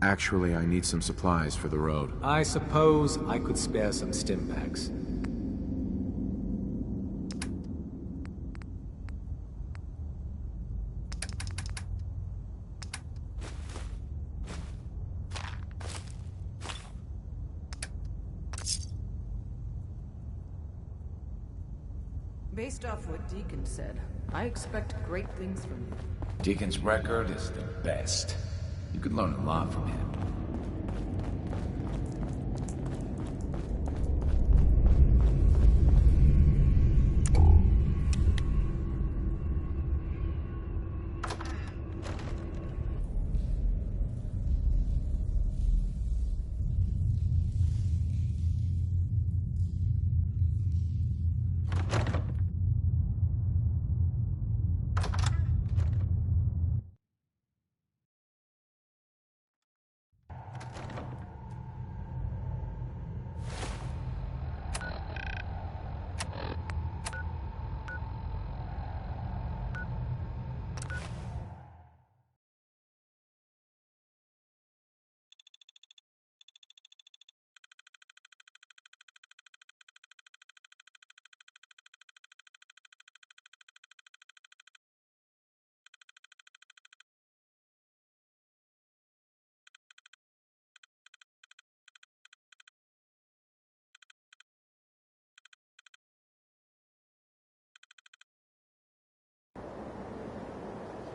Actually, I need some supplies for the road. I suppose I could spare some stim packs. Based off what Deacon said, I expect great things from you. Deacon's record is the best. You could learn a lot from him.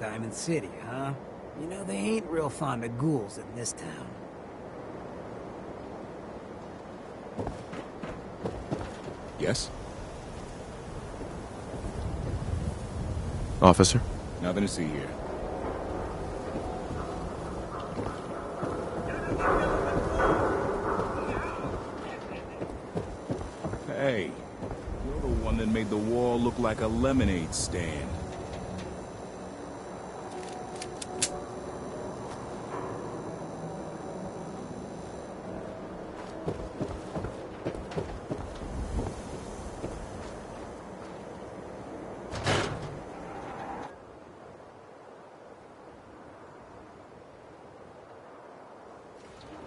Diamond City, huh? You know, they ain't real fond of ghouls in this town. Yes? Officer? Nothing to see here. Hey, you're the one that made the wall look like a lemonade stand.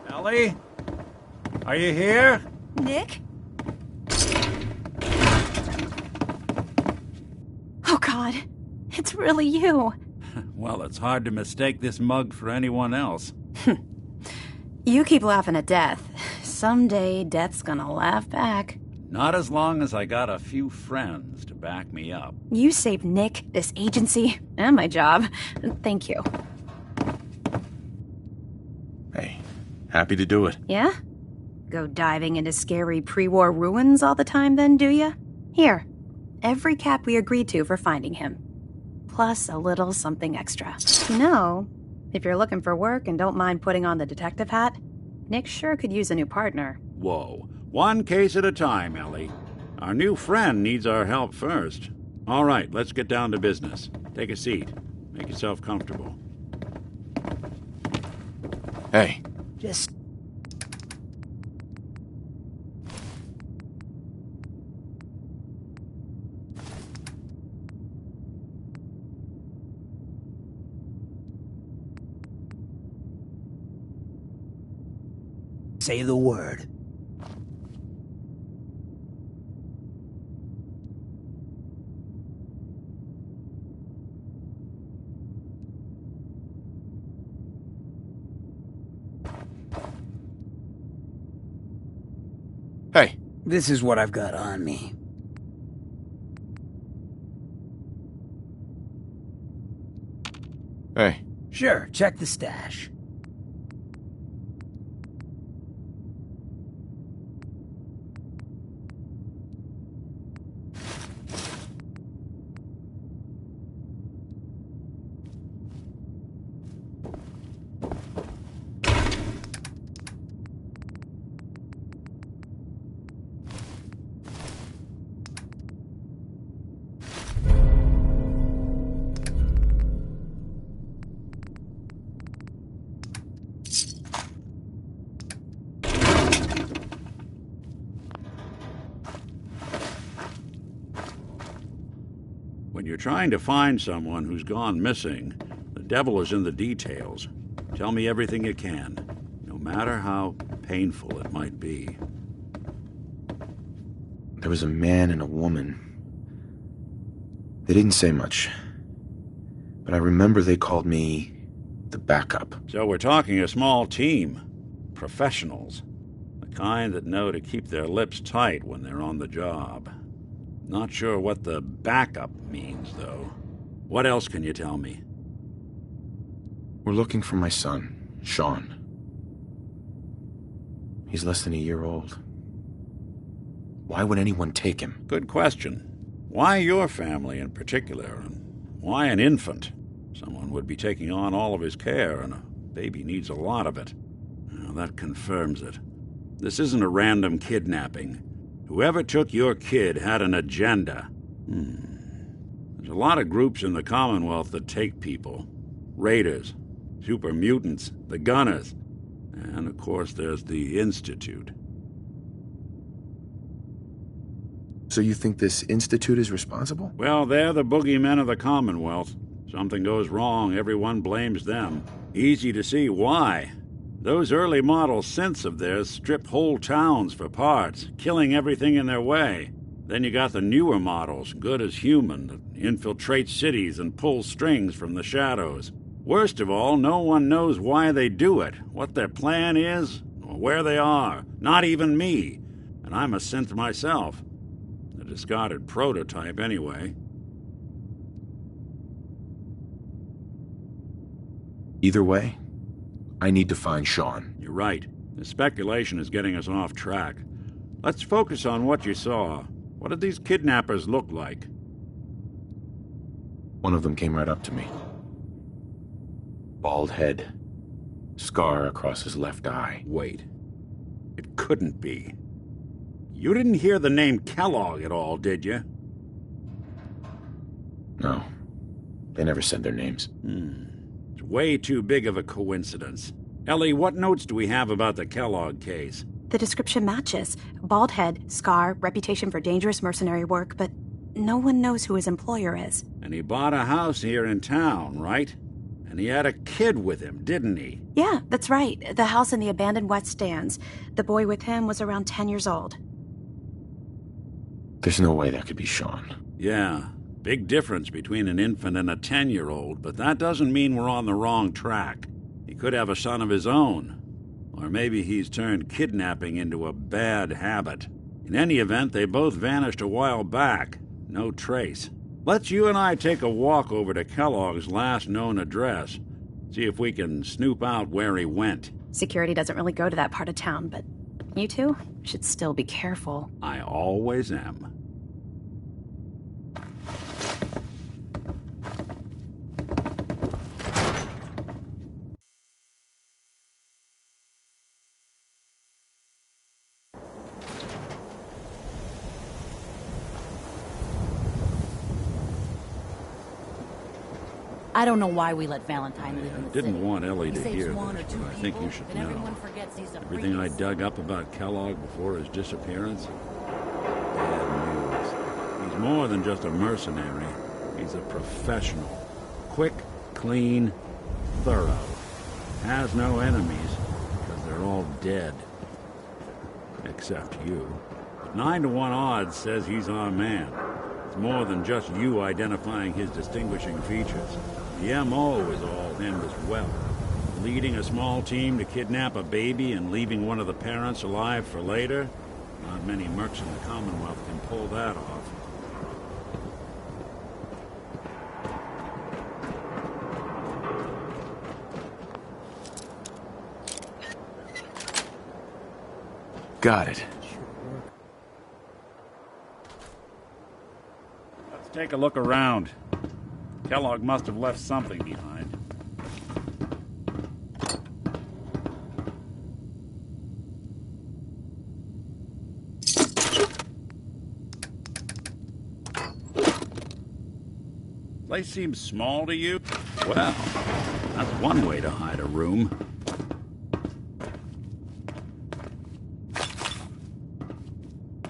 Ellie? Are you here? Nick? Oh God, it's really you. Well, it's hard to mistake this mug for anyone else. You keep laughing at death. Someday, death's gonna laugh back. Not as long as I got a few friends to back me up. You saved Nick, this agency, and my job. Thank you. Hey, happy to do it. Yeah? Go diving into scary pre-war ruins all the time then, do ya? Here, every cap we agreed to for finding him. Plus a little something extra. You know, if you're looking for work and don't mind putting on the detective hat, Nick sure could use a new partner. Whoa. One case at a time, Ellie. Our new friend needs our help first. All right, let's get down to business. Take a seat. Make yourself comfortable. Hey. Just... say the word. Hey. This is what I've got on me. Hey. Sure, check the stash. When you're trying to find someone who's gone missing, the devil is in the details. Tell me everything you can, no matter how painful it might be. There was a man and a woman. They didn't say much, but I remember they called me the backup. So we're talking a small team. Professionals. The kind that know to keep their lips tight when they're on the job. Not sure what the backup means, though. What else can you tell me? We're looking for my son, Sean. He's less than a year old. Why would anyone take him? Good question. Why your family in particular, and why an infant? Someone would be taking on all of his care, and a baby needs a lot of it. Well, that confirms it. This isn't a random kidnapping. Whoever took your kid had an agenda. There's a lot of groups in the Commonwealth that take people. Raiders, super mutants, the Gunners, and of course there's the Institute. So you think this Institute is responsible? Well, they're the boogeymen of the Commonwealth. Something goes wrong, everyone blames them. Easy to see why. Those early model synths of theirs strip whole towns for parts, killing everything in their way. Then you got the newer models, good as human, that infiltrate cities and pull strings from the shadows. Worst of all, no one knows why they do it, what their plan is, or where they are. Not even me. And I'm a synth myself. A discarded prototype, anyway. Either way, I need to find Sean. You're right. The speculation is getting us off track. Let's focus on what you saw. What did these kidnappers look like? One of them came right up to me. Bald head. Scar across his left eye. Wait. It couldn't be. You didn't hear the name Kellogg at all, did you? No. They never said their names. It's way too big of a coincidence. Ellie, what notes do we have about the Kellogg case? The description matches. Bald head, scar, reputation for dangerous mercenary work, but no one knows who his employer is. And he bought a house here in town, right? And he had a kid with him, didn't he? Yeah, that's right. The house in the abandoned West Stands. The boy with him was around 10 years old. There's no way that could be Sean. Yeah, big difference between an infant and a 10-year-old, but that doesn't mean we're on the wrong track. He could have a son of his own. Or maybe he's turned kidnapping into a bad habit. In any event, they both vanished a while back. No trace. Let's you and I take a walk over to Kellogg's last known address. See if we can snoop out where he went. Security doesn't really go to that part of town, but you two should still be careful. I always am. I don't know why we let Valentine leave in the Didn't city. want Ellie He to saves hear one this, or two but I think people, you should and know. everyone forgets he's a Everything I priest. dug up about Kellogg before his disappearance? Bad news. He's more than just a mercenary. He's a professional. Quick, clean, thorough. Has no enemies, because they're all dead. Except you. But 9 to 1 odds says he's our man. It's more than just you identifying his distinguishing features. The MO is all in as well. Leading a small team to kidnap a baby and leaving one of the parents alive for later? Not many mercs in the Commonwealth can pull that off. Got it. Let's take a look around. Kellogg must have left something behind. Place seems small to you? Well, that's one way to hide a room.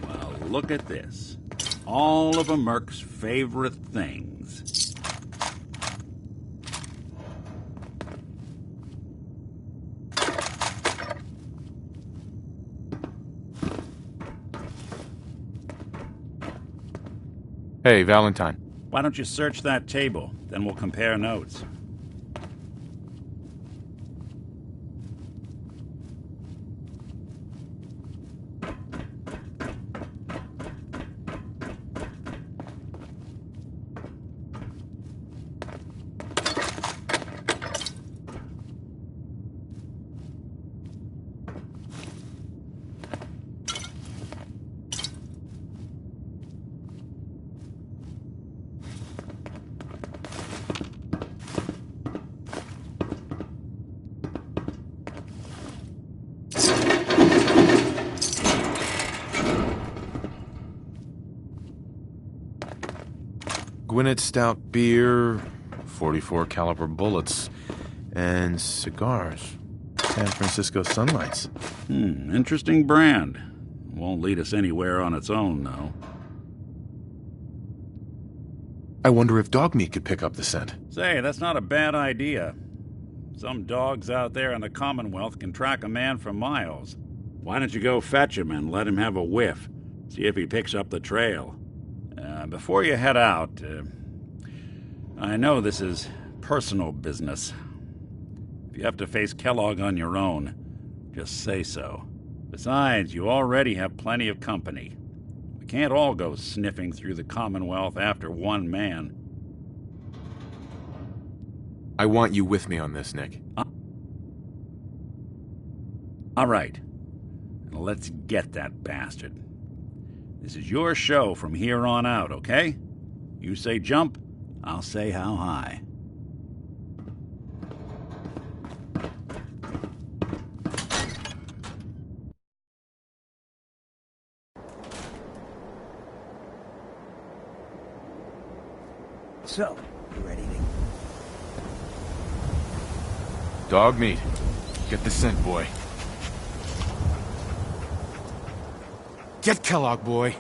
Well, look at this. All of a merc's favorite things. Hey, Valentine. Why don't you search that table? Then we'll compare notes. Gwinnett Stout beer, 44 caliber bullets, and cigars. San Francisco Sunlights. Interesting brand. Won't lead us anywhere on its own, though. I wonder if dog meat could pick up the scent. Say, that's not a bad idea. Some dogs out there in the Commonwealth can track a man for miles. Why don't you go fetch him and let him have a whiff? See if he picks up the trail. Before you head out, I know this is personal business. If you have to face Kellogg on your own, just say so. Besides, you already have plenty of company. We can't all go sniffing through the Commonwealth after one man. I want you with me on this, Nick. All right. Let's get that bastard. This is your show from here on out, okay? You say jump, I'll say how high. So, you ready to... Dog meat. Get the scent, boy. Get Kellogg, boy.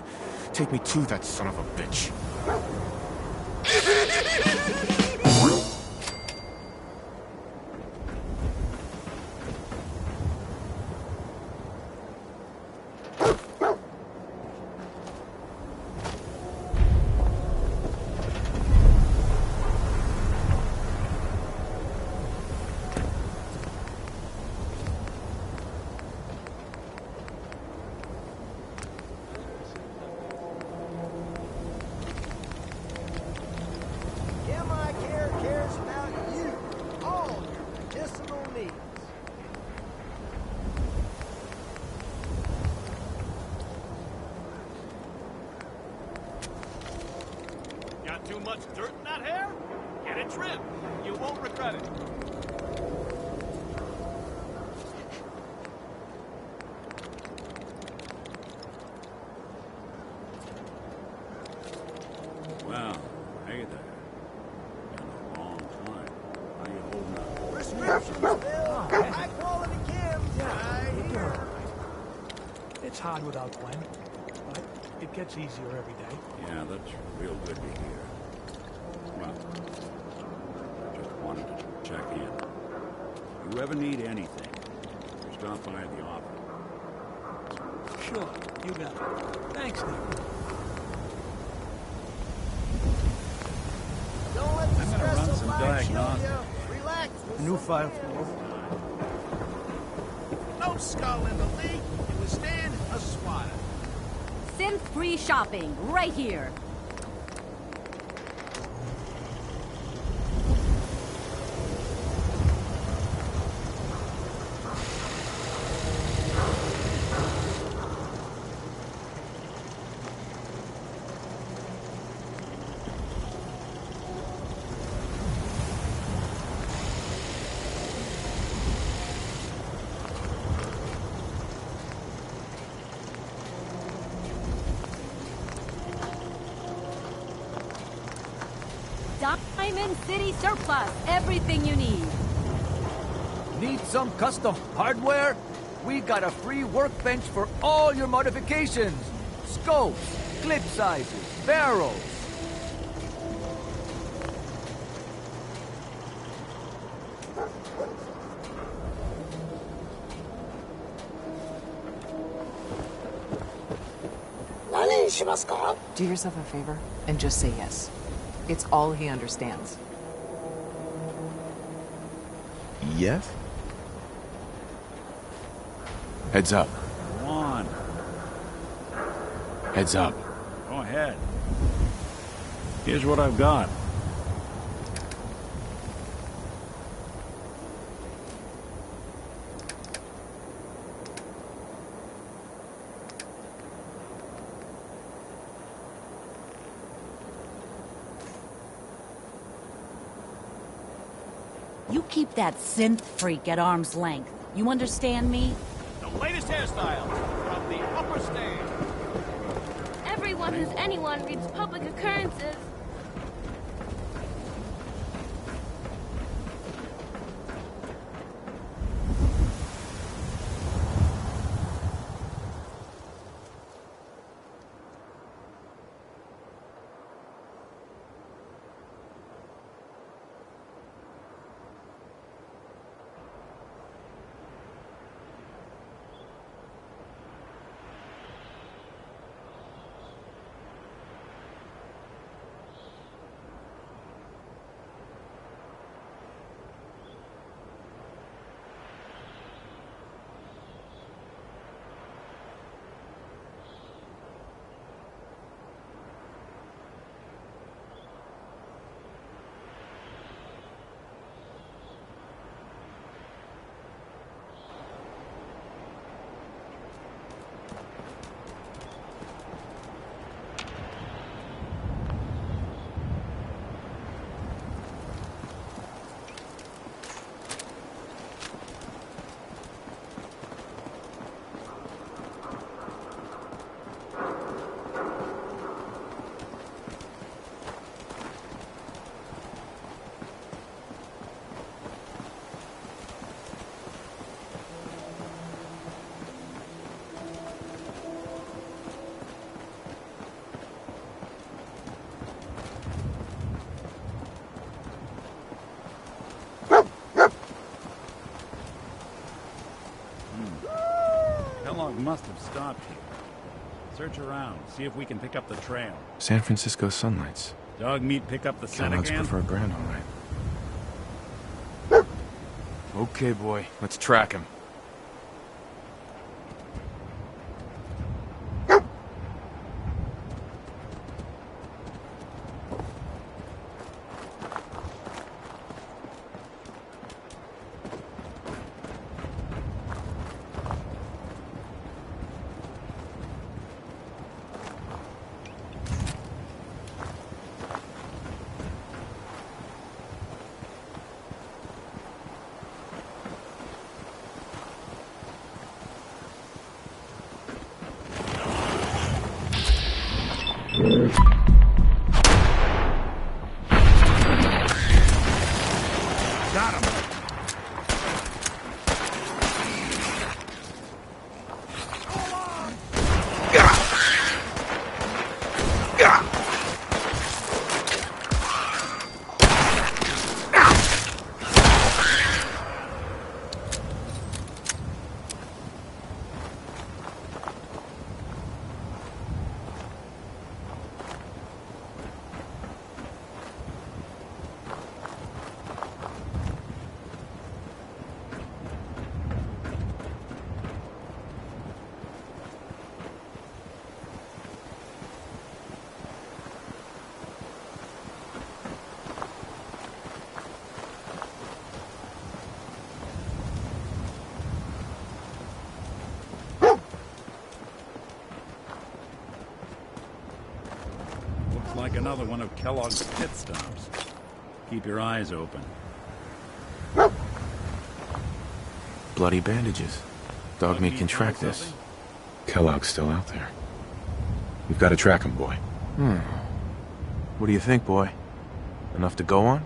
Take me to that son of a bitch. Too much dirt in that hair? Get it trimmed. You won't regret it. Well, hey there. Been a long time. How you holding up? Prescriptions, Bill. High quality chems. Right here. It's hard without Gwen, but it gets easier every day. Yeah, that's real good to hear. Well, I just wanted to check in. If you ever need anything, just stop by the office. Sure, you got it. Thanks, Nick. Don't let the I'm gonna stress run of some life show diagnostics. you. Relax. New file for No skull in the league. You withstand a swatter. Synth-free shopping, right here. Diamond City Surplus, everything you need. Need some custom hardware? We got a free workbench for all your modifications. Scopes, clip sizes, barrels. Dale. Do yourself a favor and just say yes. It's all he understands. Yes? Heads up. Go on. Heads up. Go ahead. Here's what I've got. You keep that synth freak at arm's length. You understand me? The latest hairstyle from the upper stand. Everyone who's anyone reads public occurrences. Kellogg must have stopped here. Search around, see if we can pick up the trail. San Francisco Sunlights. Dog meat pick up the scent Kellogg's again? preferred brand, all right. Okay, boy. Let's track him. Got him! Like another one of Kellogg's pit stops. Keep your eyes open. Bloody bandages. Dog meat can track this. Kellogg's still out there. We've got to track him, boy. What do you think, boy? Enough to go on?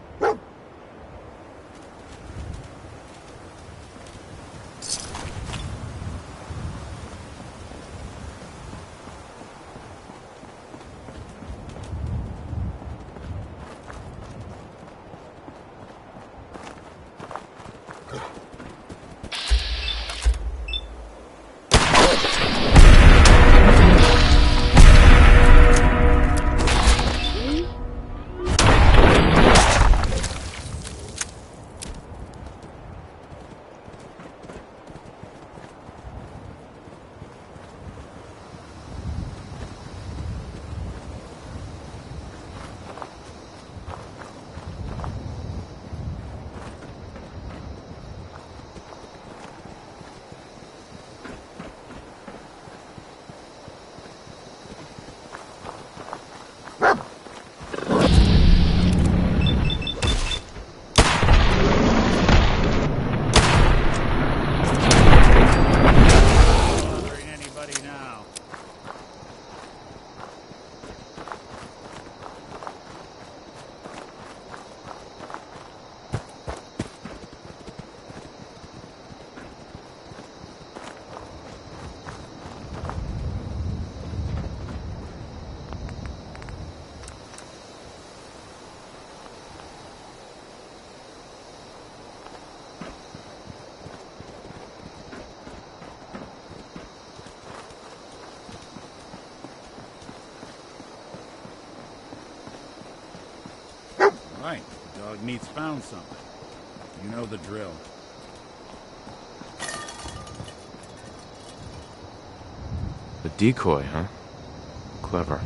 right. Dog meat's found something. You know the drill. A decoy, huh? Clever.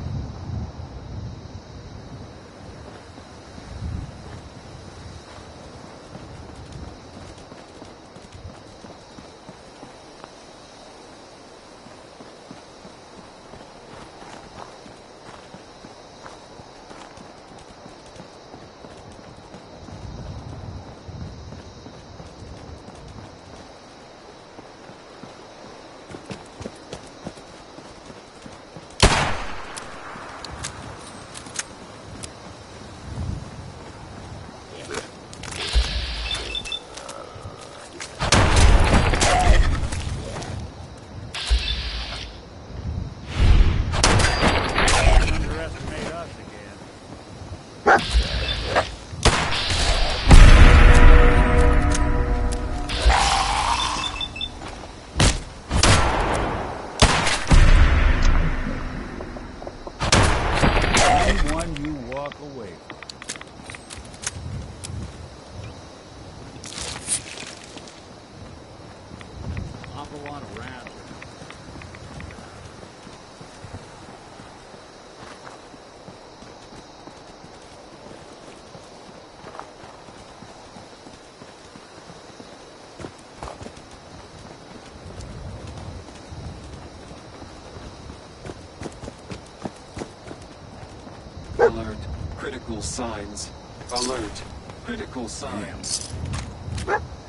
Alert. Critical signs. Alert. Critical signs.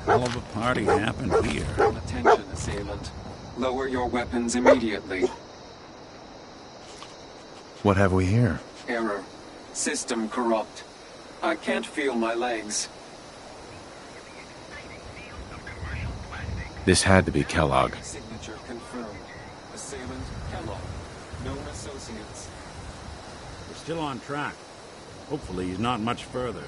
Hell of a party happened here. Attention, assailant. Lower your weapons immediately. What have we here? Error. System corrupt. I can't feel my legs. This had to be Kellogg. Signature confirmed. Assailant Kellogg. Known associates. We're still on track. Hopefully he's not much further.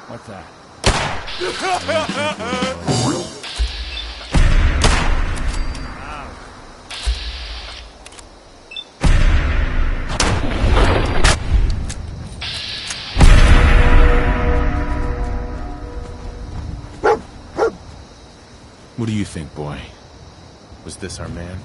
What's that? What do you think, boy? Was this our man?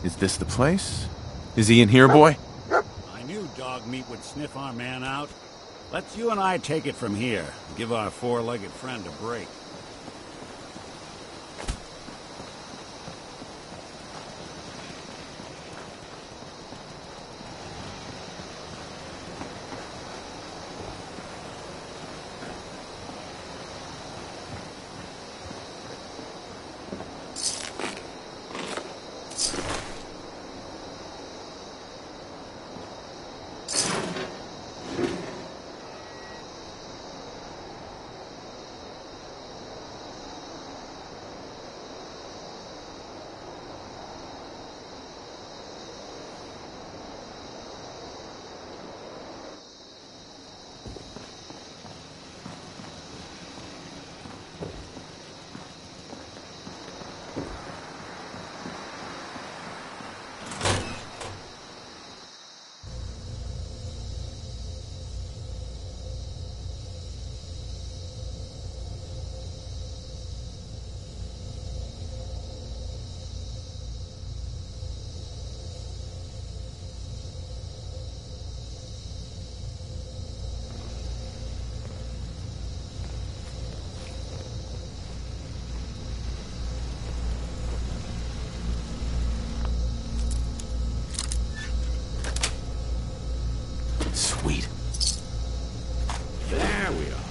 Is this the place? Is he in here, boy? I knew dog meat would sniff our man out. Let's you and I take it from here. Give our four-legged friend a break. Sweet. There we are.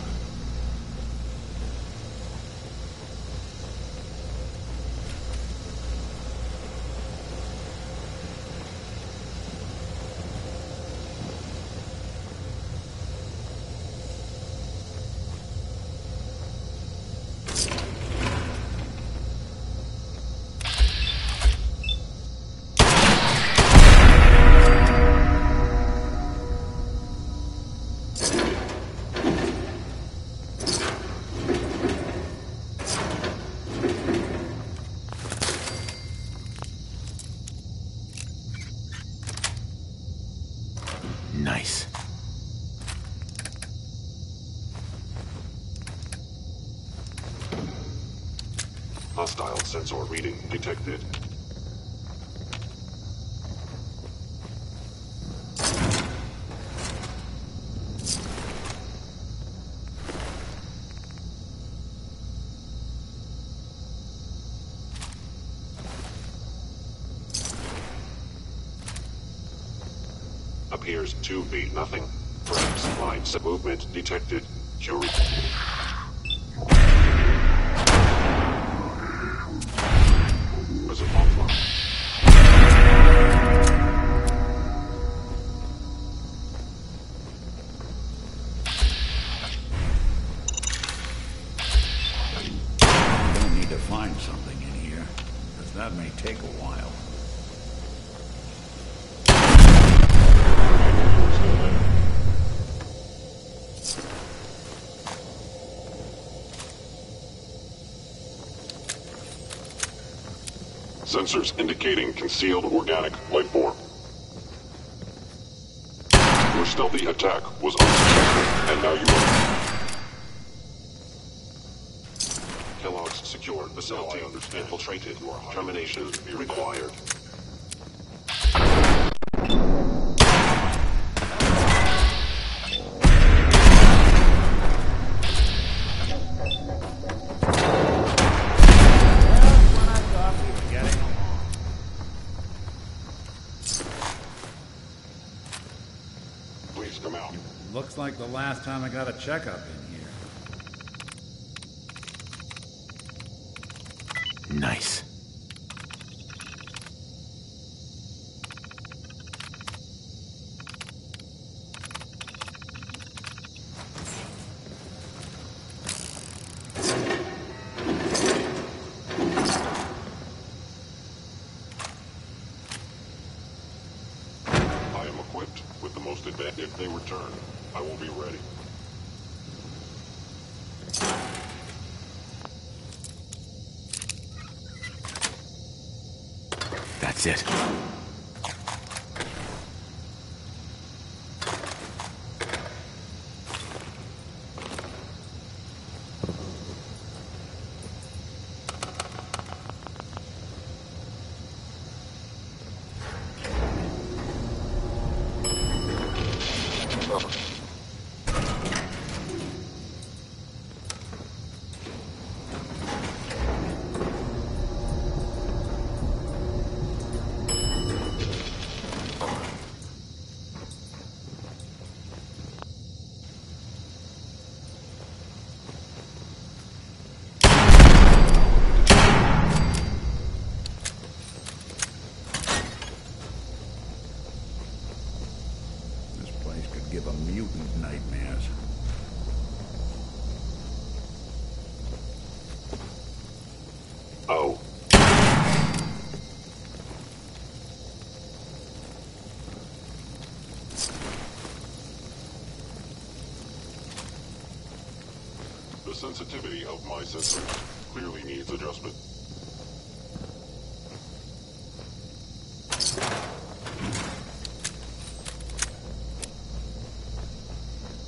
Nice. Hostile sensor reading detected. Appears to be nothing. Perhaps line movement detected. Jury. Don't need to find something in here, because that may take a while. Sensors indicating concealed organic life form. Your stealthy attack was unsuccessful, and now you are. Kellogg's secured facility infiltrated. Termination required. Please come out. Looks like the last time I got a checkup in here. Nice. I am equipped with the most advanced. If they return, I will be ready. That's it. The sensitivity of my sensors clearly needs adjustment.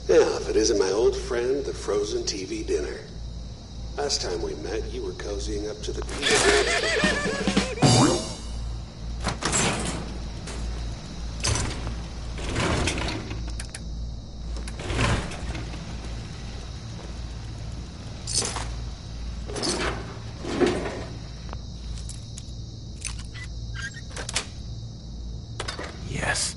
Now, if it isn't my old friend, the frozen TV dinner. Last time we met, you were cozying up to the Yes.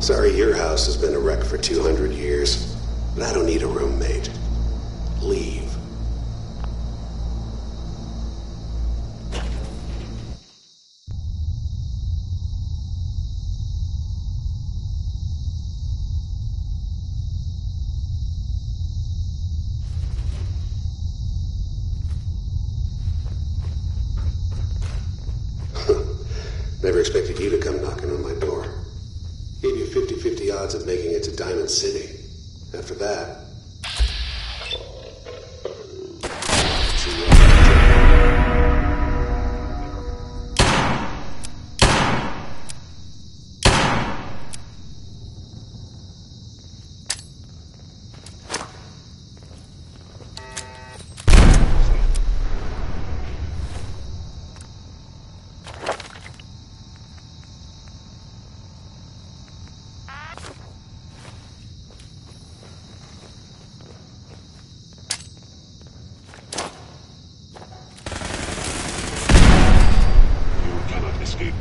Sorry your house has been a wreck for 200 years, but I don't need a roommate. Leave. Never expected you to come knocking on my door. Gave you 50-50 odds of making it to Diamond City. After that...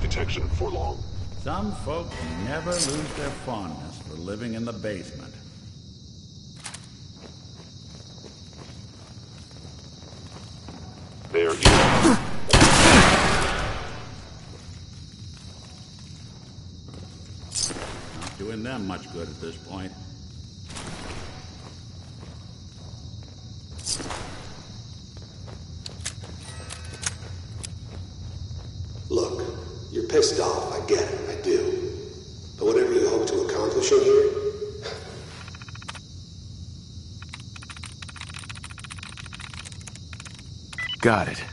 Detection for long. Some folks never lose their fondness for living in the basement. There you are. Not doing them much good at this point. Look, you're pissed off, I get it, I do. But whatever you hope to accomplish in here... Got it.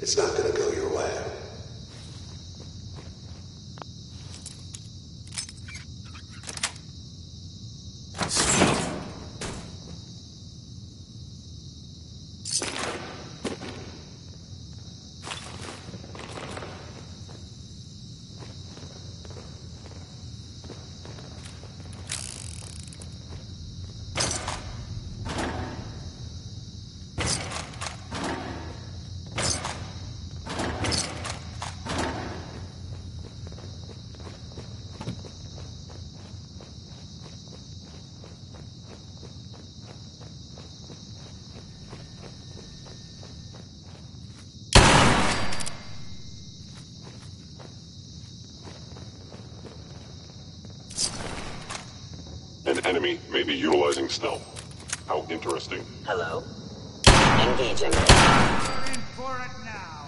It's not gonna go your way. An enemy may be utilizing stealth. How interesting. Hello? Engaging. We're in for it now.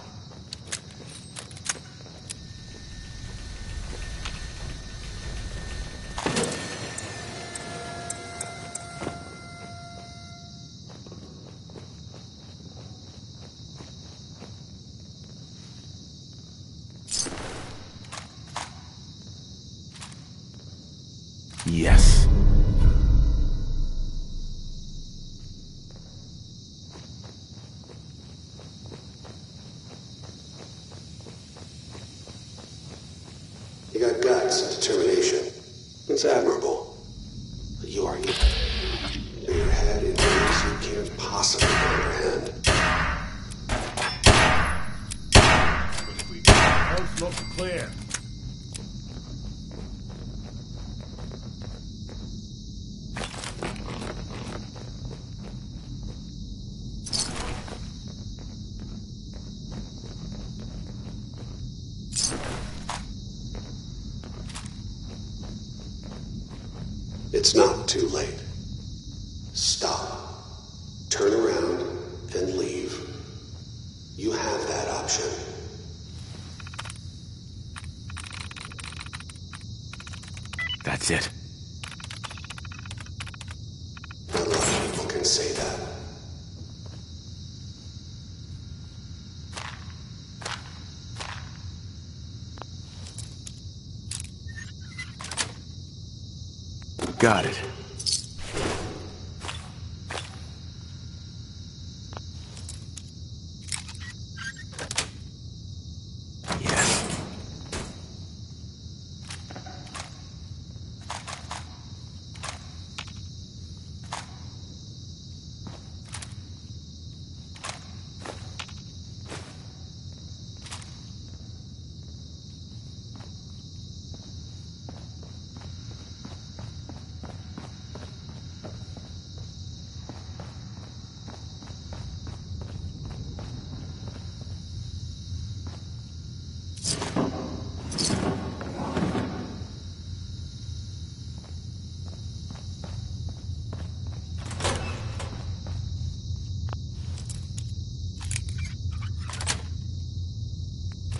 Yes. You got guts and determination. It's admirable. But you are you. Your head in ways you can't possibly comprehend. Coast looks clear. It's not too late. Stop. Turn around and leave. You have that option. That's it. Not a lot of people can say that. Got it.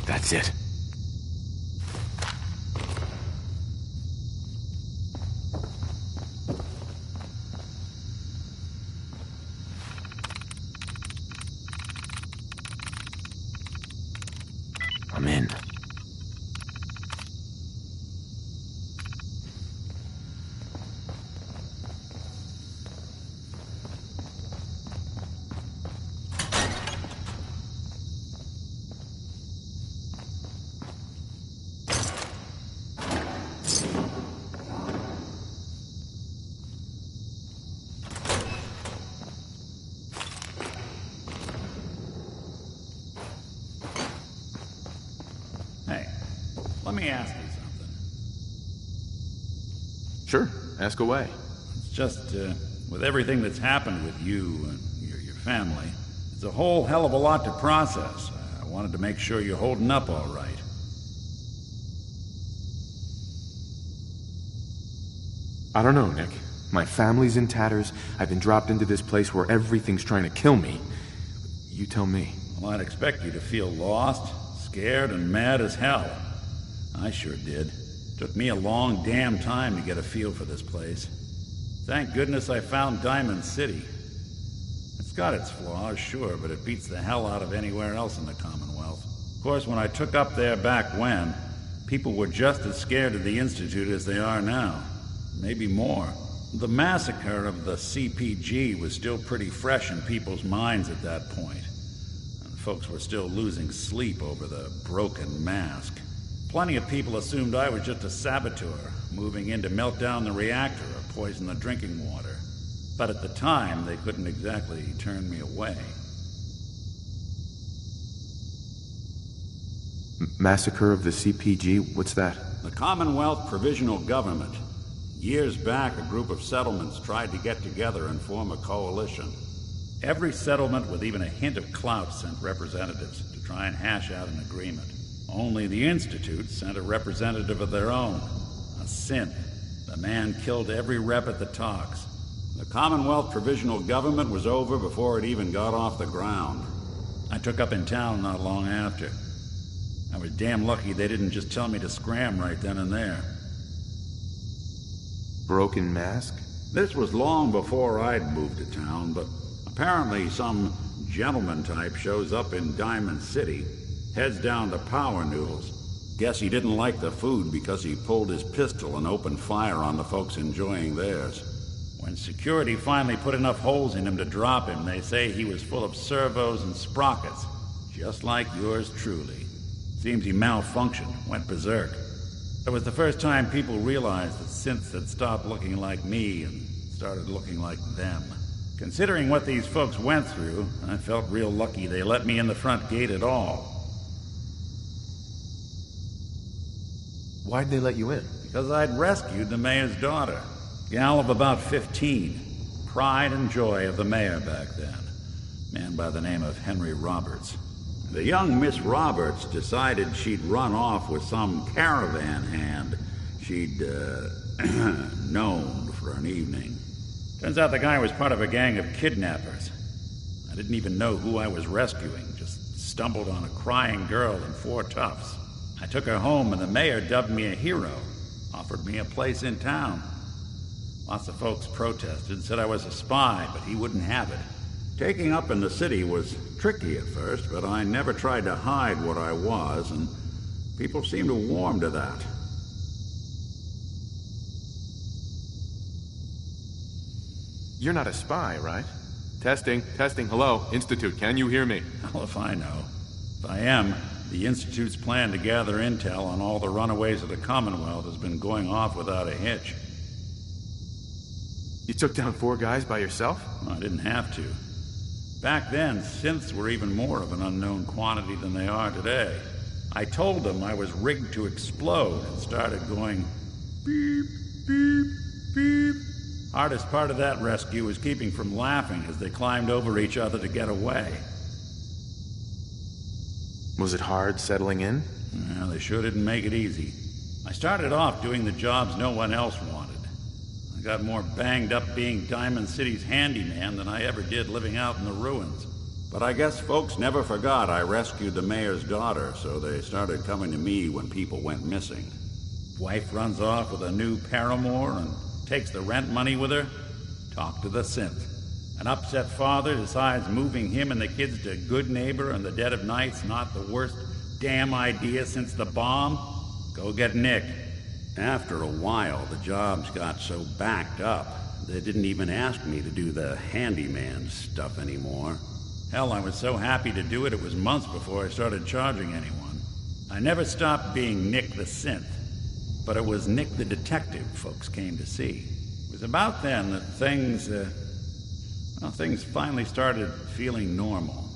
That's it. I'm in. Let me ask you something. Sure, ask away. It's just, with everything that's happened with you and your family, it's a whole hell of a lot to process. I wanted to make sure you're holding up all right. I don't know, Nick. My family's in tatters. I've been dropped into this place where everything's trying to kill me. You tell me. Well, I'd expect you to feel lost, scared, and mad as hell. I sure did. Took me a long damn time to get a feel for this place. Thank goodness I found Diamond City. It's got its flaws, sure, but it beats the hell out of anywhere else in the Commonwealth. Of course, when I took up there back when, people were just as scared of the Institute as they are now. Maybe more. The massacre of the CPG was still pretty fresh in people's minds at that point. And folks were still losing sleep over the broken mask. Plenty of people assumed I was just a saboteur, moving in to melt down the reactor or poison the drinking water. But at the time, they couldn't exactly turn me away. Massacre of the CPG? What's that? The Commonwealth Provisional Government. Years back, a group of settlements tried to get together and form a coalition. Every settlement with even a hint of clout sent representatives to try and hash out an agreement. Only the Institute sent a representative of their own, a synth. The man killed every rep at the talks. The Commonwealth Provisional Government was over before it even got off the ground. I took up in town not long after. I was damn lucky they didn't just tell me to scram right then and there. Broken mask? This was long before I'd moved to town, but apparently some gentleman type shows up in Diamond City, heads down to Power Noodles. Guess he didn't like the food because he pulled his pistol and opened fire on the folks enjoying theirs. When security finally put enough holes in him to drop him, they say he was full of servos and sprockets, just like yours truly. Seems he malfunctioned, went berserk. It was the first time people realized that synths had stopped looking like me and started looking like them. Considering what these folks went through, I felt real lucky they let me in the front gate at all. Why'd they let you in? Because I'd rescued the mayor's daughter. Gal of about 15. Pride and joy of the mayor back then. Man by the name of Henry Roberts. The young Miss Roberts decided she'd run off with some caravan hand. She'd, known for an evening. Turns out the guy was part of a gang of kidnappers. I didn't even know who I was rescuing, just stumbled on a crying girl and 4 toughs. I took her home and the mayor dubbed me a hero, offered me a place in town. Lots of folks protested, said I was a spy, but he wouldn't have it. Taking up in the city was tricky at first, but I never tried to hide what I was, and people seemed to warm to that. You're not a spy, right? Testing, hello, Institute, can you hear me? Hell if I know. If I am, the Institute's plan to gather intel on all the runaways of the Commonwealth has been going off without a hitch. You took down 4 guys by yourself? Well, I didn't have to. Back then, synths were even more of an unknown quantity than they are today. I told them I was rigged to explode and started going beep, beep, beep. Hardest part of that rescue was keeping from laughing as they climbed over each other to get away. Was it hard settling in? Well, they sure didn't make it easy. I started off doing the jobs no one else wanted. I got more banged up being Diamond City's handyman than I ever did living out in the ruins. But I guess folks never forgot I rescued the mayor's daughter, so they started coming to me when people went missing. Wife runs off with a new paramour and takes the rent money with her. Talk to the synth. An upset father decides moving him and the kids to Good Neighbor in the dead of night's not the worst damn idea since the bomb. Go get Nick. After a while, the jobs got so backed up, they didn't even ask me to do the handyman stuff anymore. Hell, I was so happy to do it, it was months before I started charging anyone. I never stopped being Nick the Synth, but it was Nick the Detective folks came to see. It was about then that things finally started feeling normal.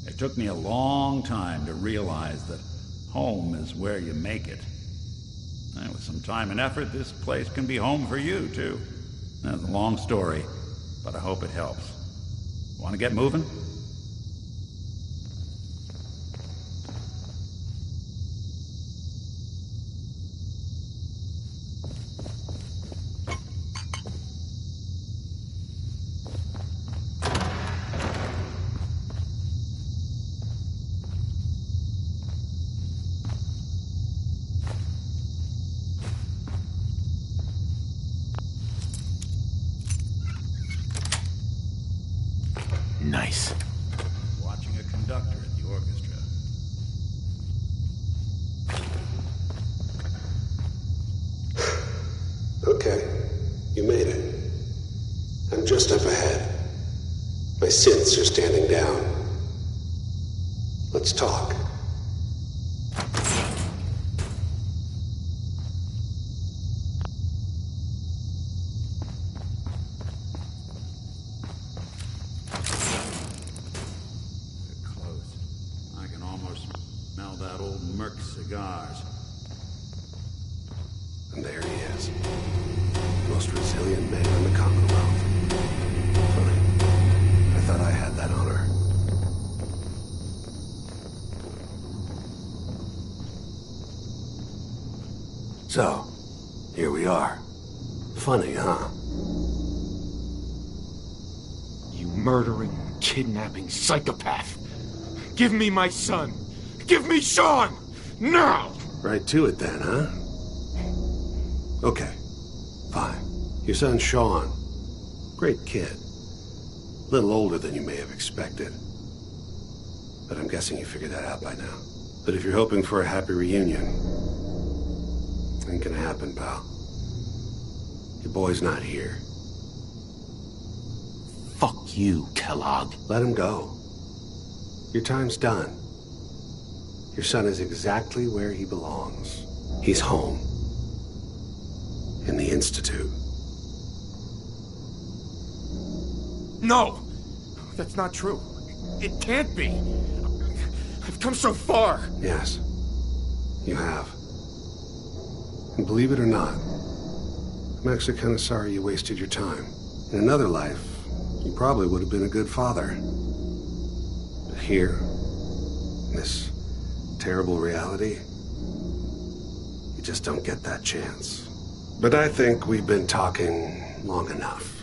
It took me a long time to realize that home is where you make it. And with some time and effort, this place can be home for you, too. That's a long story, but I hope it helps. Want to get moving? Nice. Watching a conductor at the orchestra. Okay, you made it. I'm just up ahead. My synths are standing down. Let's talk. Cigars. And there he is. Most resilient man in the Commonwealth. Funny. I thought I had that honor. So, here we are. Funny, huh? You murdering, kidnapping psychopath! Give me my son! Give me Sean! Now! Right to it then, huh? Okay. Fine. Your son Sean. Great kid. Little older than you may have expected. But I'm guessing you figured that out by now. But if you're hoping for a happy reunion, ain't gonna happen, pal. Your boy's not here. Fuck you, Kellogg. Let him go. Your time's done. Your son is exactly where he belongs. He's home. In the Institute. No! That's not true. It can't be. I've come so far. Yes, you have. And believe it or not, I'm actually kind of sorry you wasted your time. In another life, you probably would have been a good father. But here, in this terrible reality, you just don't get that chance. But I think we've been talking long enough.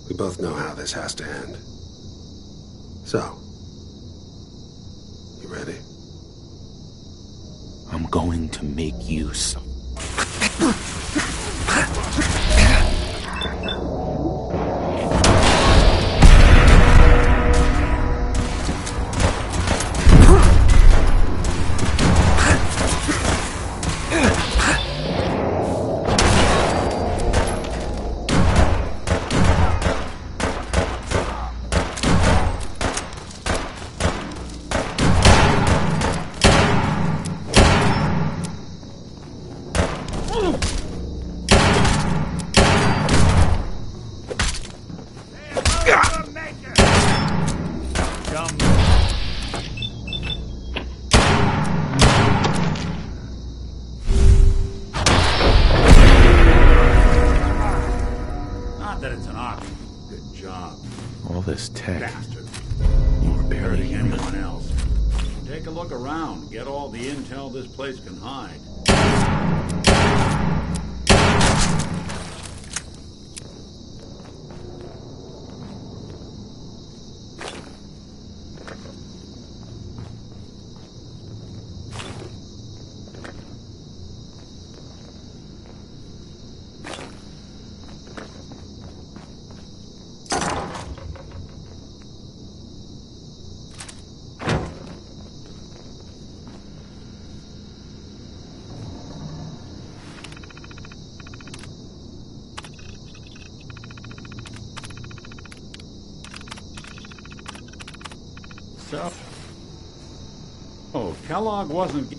We both know how this has to end. So, you ready? I'm going to make you so. Not that it's an option. Good job. All this tech. Bastard. More Better buried than human. anyone else. Take a look around. Get all the intel this place can hide. So, oh, Kellogg wasn't.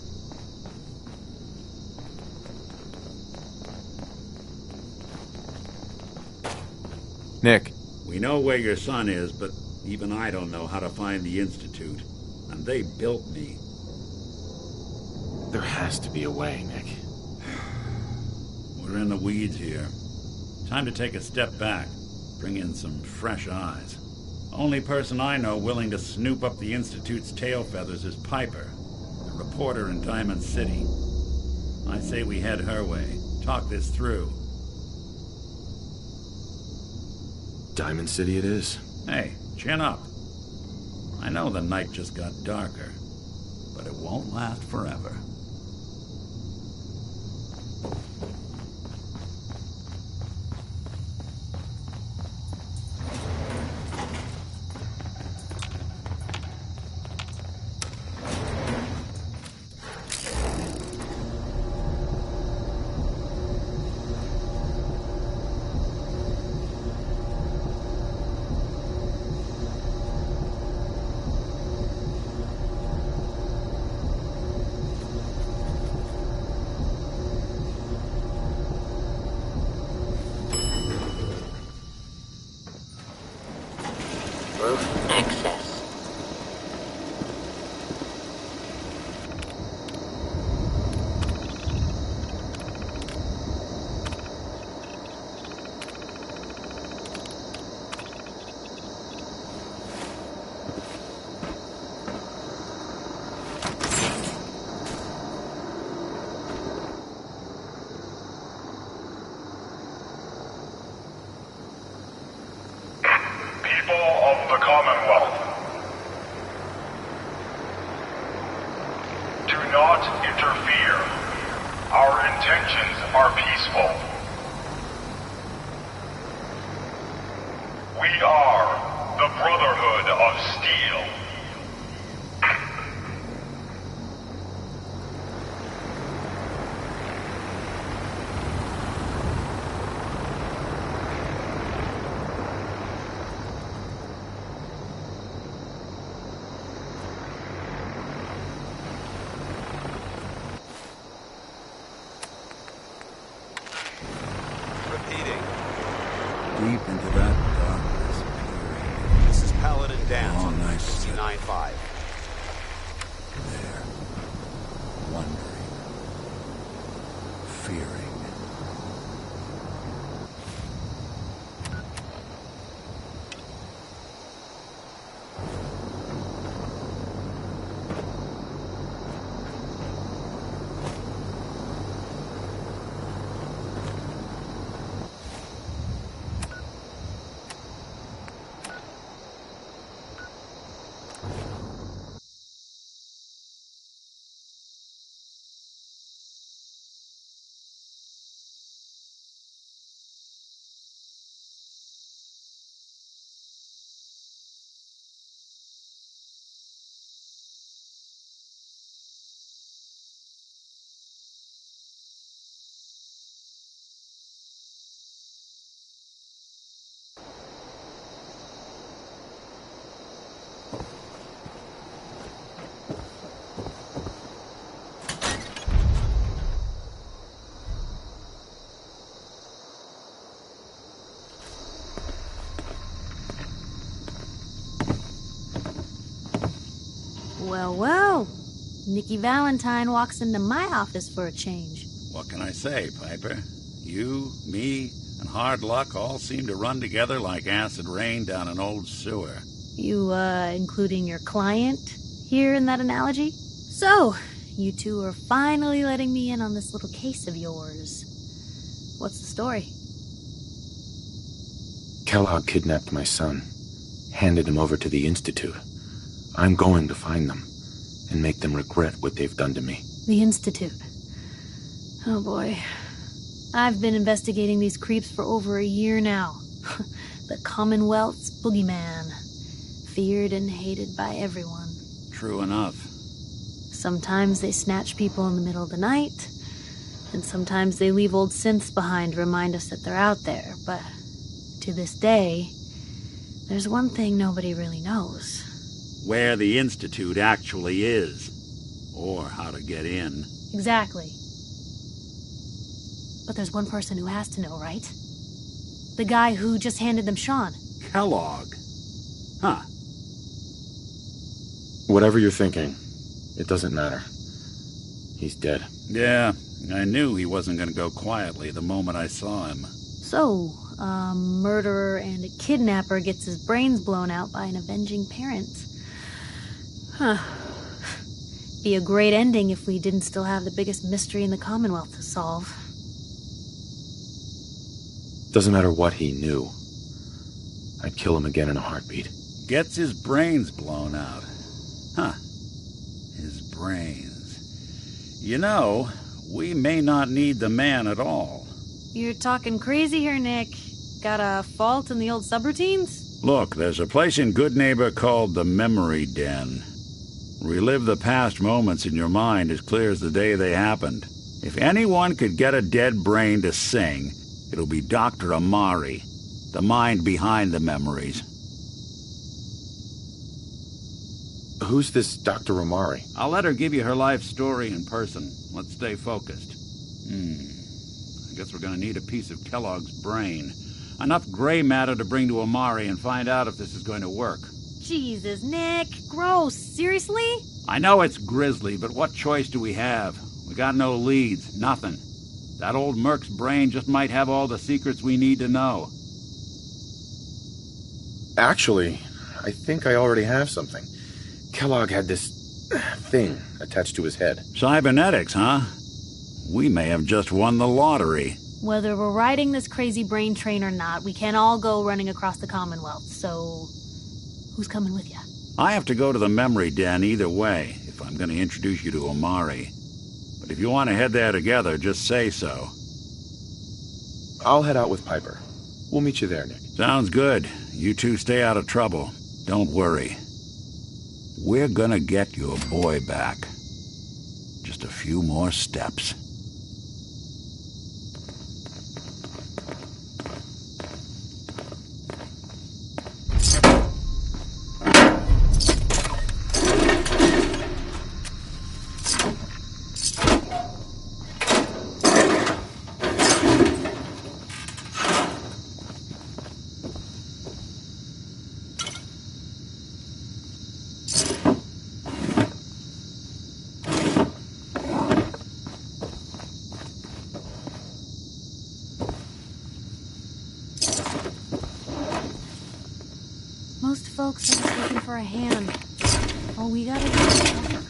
Nick. We know where your son is, but even I don't know how to find the Institute. And they built me. There has to be a way, Nick. We're in the weeds here. Time to take a step back. Bring in some fresh eyes. Only person I know willing to snoop up the Institute's tail feathers is Piper, the reporter in Diamond City. I say we head her way. Talk this through. Diamond City it is. Hey, chin up. I know the night just got darker, but it won't last forever. Roof access. The Commonwealth. Do not interfere. Our intentions are peaceful. We are the Brotherhood of Steel. Deep into that darkness. This is Paladin Dan. Oh, nice. 69.5. There. Wondering. Fearing. Well, well. Nikki Valentine walks into my office for a change. What can I say, Piper? You, me, and hard luck all seem to run together like acid rain down an old sewer. You, including your client here in that analogy? So, you two are finally letting me in on this little case of yours. What's the story? Kellogg kidnapped my son, handed him over to the Institute. I'm going to find them and make them regret what they've done to me. The Institute. Oh boy. I've been investigating these creeps for over a year now. The Commonwealth's boogeyman. Feared and hated by everyone. True enough. Sometimes they snatch people in the middle of the night, and sometimes they leave old synths behind to remind us that they're out there. But to this day, there's one thing nobody really knows. Where the Institute actually is. Or how to get in. Exactly. But there's one person who has to know, right? The guy who just handed them Sean. Kellogg. Huh. Whatever you're thinking, it doesn't matter. He's dead. Yeah, I knew he wasn't going to go quietly the moment I saw him. So, a murderer and a kidnapper gets his brains blown out by an avenging parent. Huh. Be a great ending if we didn't still have the biggest mystery in the Commonwealth to solve. Doesn't matter what he knew. I'd kill him again in a heartbeat. Gets his brains blown out. Huh. His brains. You know, we may not need the man at all. You're talking crazy here, Nick. Got a fault in the old subroutines? Look, there's a place in Goodneighbor called the Memory Den. Relive the past moments in your mind as clear as the day they happened. If anyone could get a dead brain to sing, it'll be Dr. Amari, the mind behind the memories. Who's this Dr. Amari? I'll let her give you her life story in person. Let's stay focused. I guess we're gonna need a piece of Kellogg's brain. Enough gray matter to bring to Amari and find out if this is going to work. Jesus, Nick. Gross. Seriously? I know it's grisly, but what choice do we have? We got no leads, nothing. That old Merc's brain just might have all the secrets we need to know. Actually, I think I already have something. Kellogg had this thing attached to his head. Cybernetics, huh? We may have just won the lottery. Whether we're riding this crazy brain train or not, we can't all go running across the Commonwealth, so who's coming with you? I have to go to the Memory Den either way, if I'm going to introduce you to Amari. But if you want to head there together, just say so. I'll head out with Piper. We'll meet you there, Nick. Sounds good. You two stay out of trouble. Don't worry. We're gonna get your boy back. Just a few more steps. Most folks are just looking for a hand. All we gotta do is help.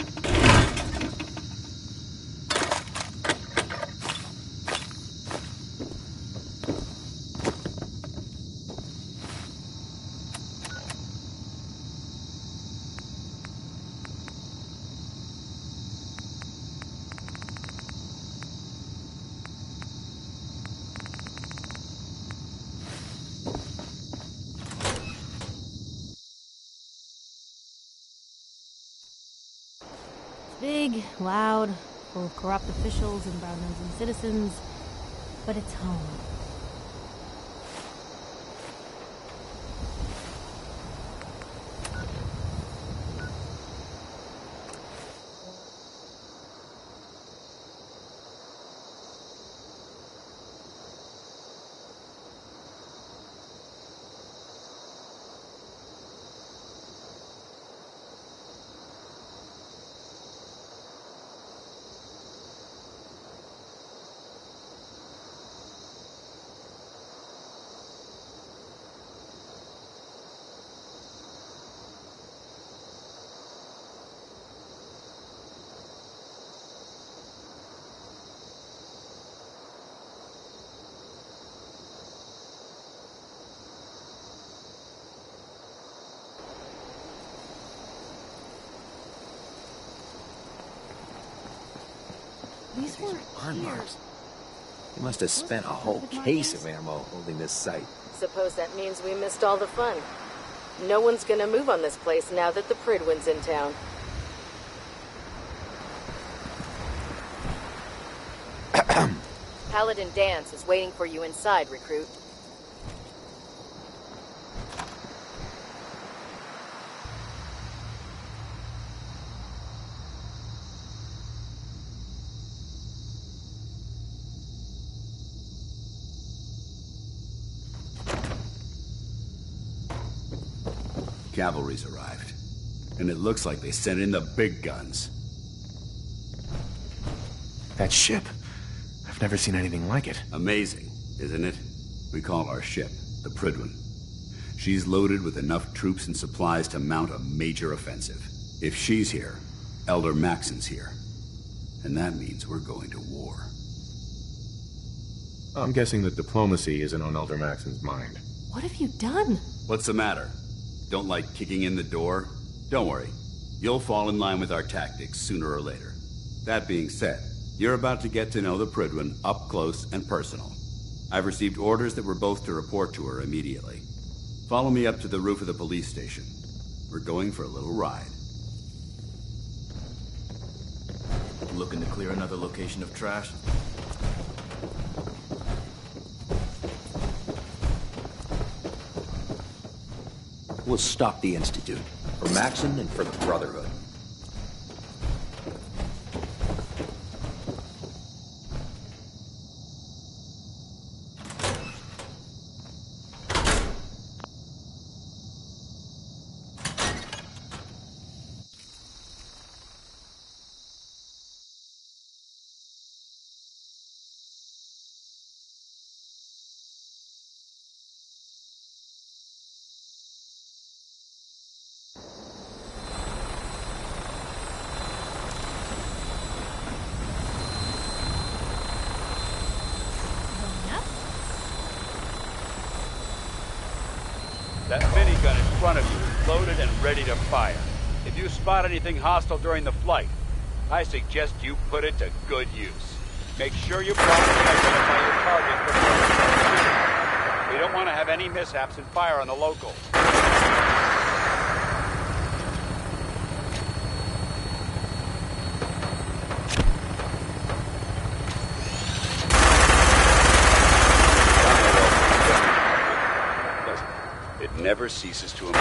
Big, loud, full of corrupt officials and brown-nosing citizens, but it's home. These were Arm marks. He must have spent a whole case of ammo holding this site. Suppose that means we missed all the fun. No one's gonna move on this place now that the Prydwen's in town. Paladin Danse is waiting for you inside, recruit. Cavalry's arrived. And it looks like they sent in the big guns. That ship. I've never seen anything like it. Amazing, isn't it? We call our ship the Prydwen. She's loaded with enough troops and supplies to mount a major offensive. If she's here, Elder Maxon's here. And that means we're going to war. I'm guessing that diplomacy isn't on Elder Maxon's mind. What have you done? What's the matter? Don't like kicking in the door? Don't worry. You'll fall in line with our tactics sooner or later. That being said, you're about to get to know the Prydwen up close and personal. I've received orders that we're both to report to her immediately. Follow me up to the roof of the police station. We're going for a little ride. Looking to clear another location of trash? We'll stop the Institute. For Maxon and for the Brotherhood. That minigun in front of you is loaded and ready to fire. If you spot anything hostile during the flight, I suggest you put it to good use. Make sure you properly identify your target before. We don't want to have any mishaps and fire on the locals. Never ceases to amaze me.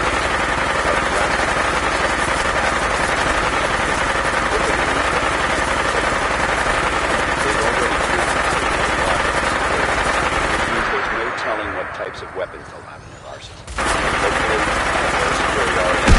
There's no telling what types of weapons they'll have in their arsenal. Hopefully, their superiority.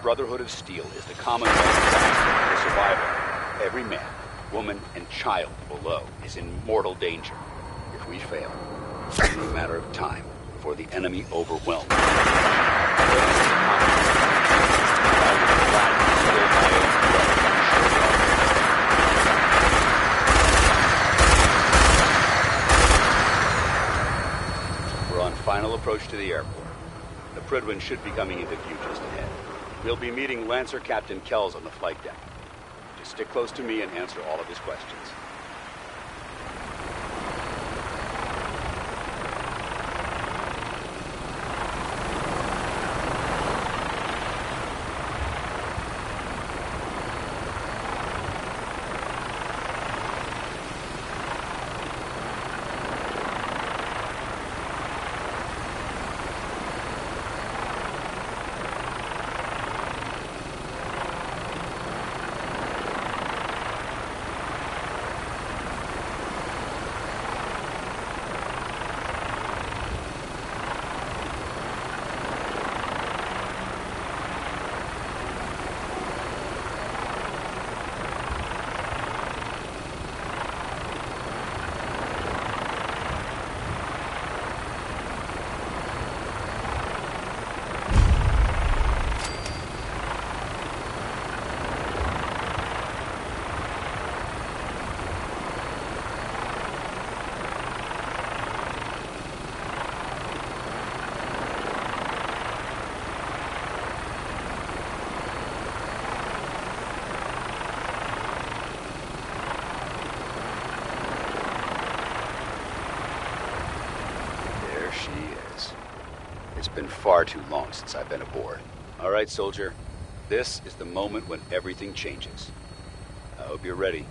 Brotherhood of Steel is the commonwealth for the survival. Every man, woman, and child below is in mortal danger. If we fail, it's only a matter of time before the enemy overwhelms. We're on final approach to the airport. The Prydwen should be coming into view just ahead. We'll be meeting Lancer Captain Kells on the flight deck. Just stick close to me and answer all of his questions. It's been far too long since I've been aboard. All right, soldier. This is the moment when everything changes. I hope you're ready.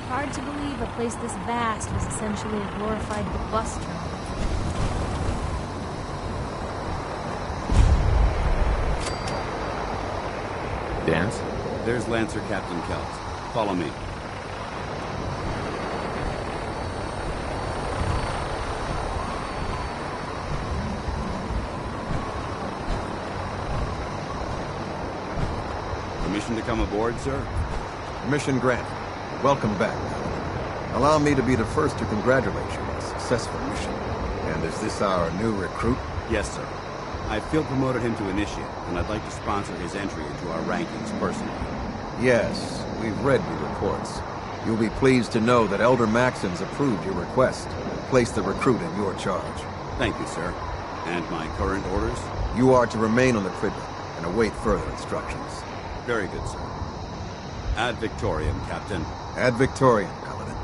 Hard to believe a place this vast was essentially a glorified bus terminal. Dance? There's Lancer Captain Kells. Follow me. Permission to come aboard, sir? Mission granted. Welcome back. Allow me to be the first to congratulate you on a successful mission. And is this our new recruit? Yes, sir. I field promoted him to Initiate, and I'd like to sponsor his entry into our rankings personally. Yes, we've read your reports. You'll be pleased to know that Elder Maxon's approved your request and placed the recruit in your charge. Thank you, sir. And my current orders? You are to remain on the Prydwen and await further instructions. Very good, sir. Ad Victoriam, Captain. Ad Victoriam, Paladin.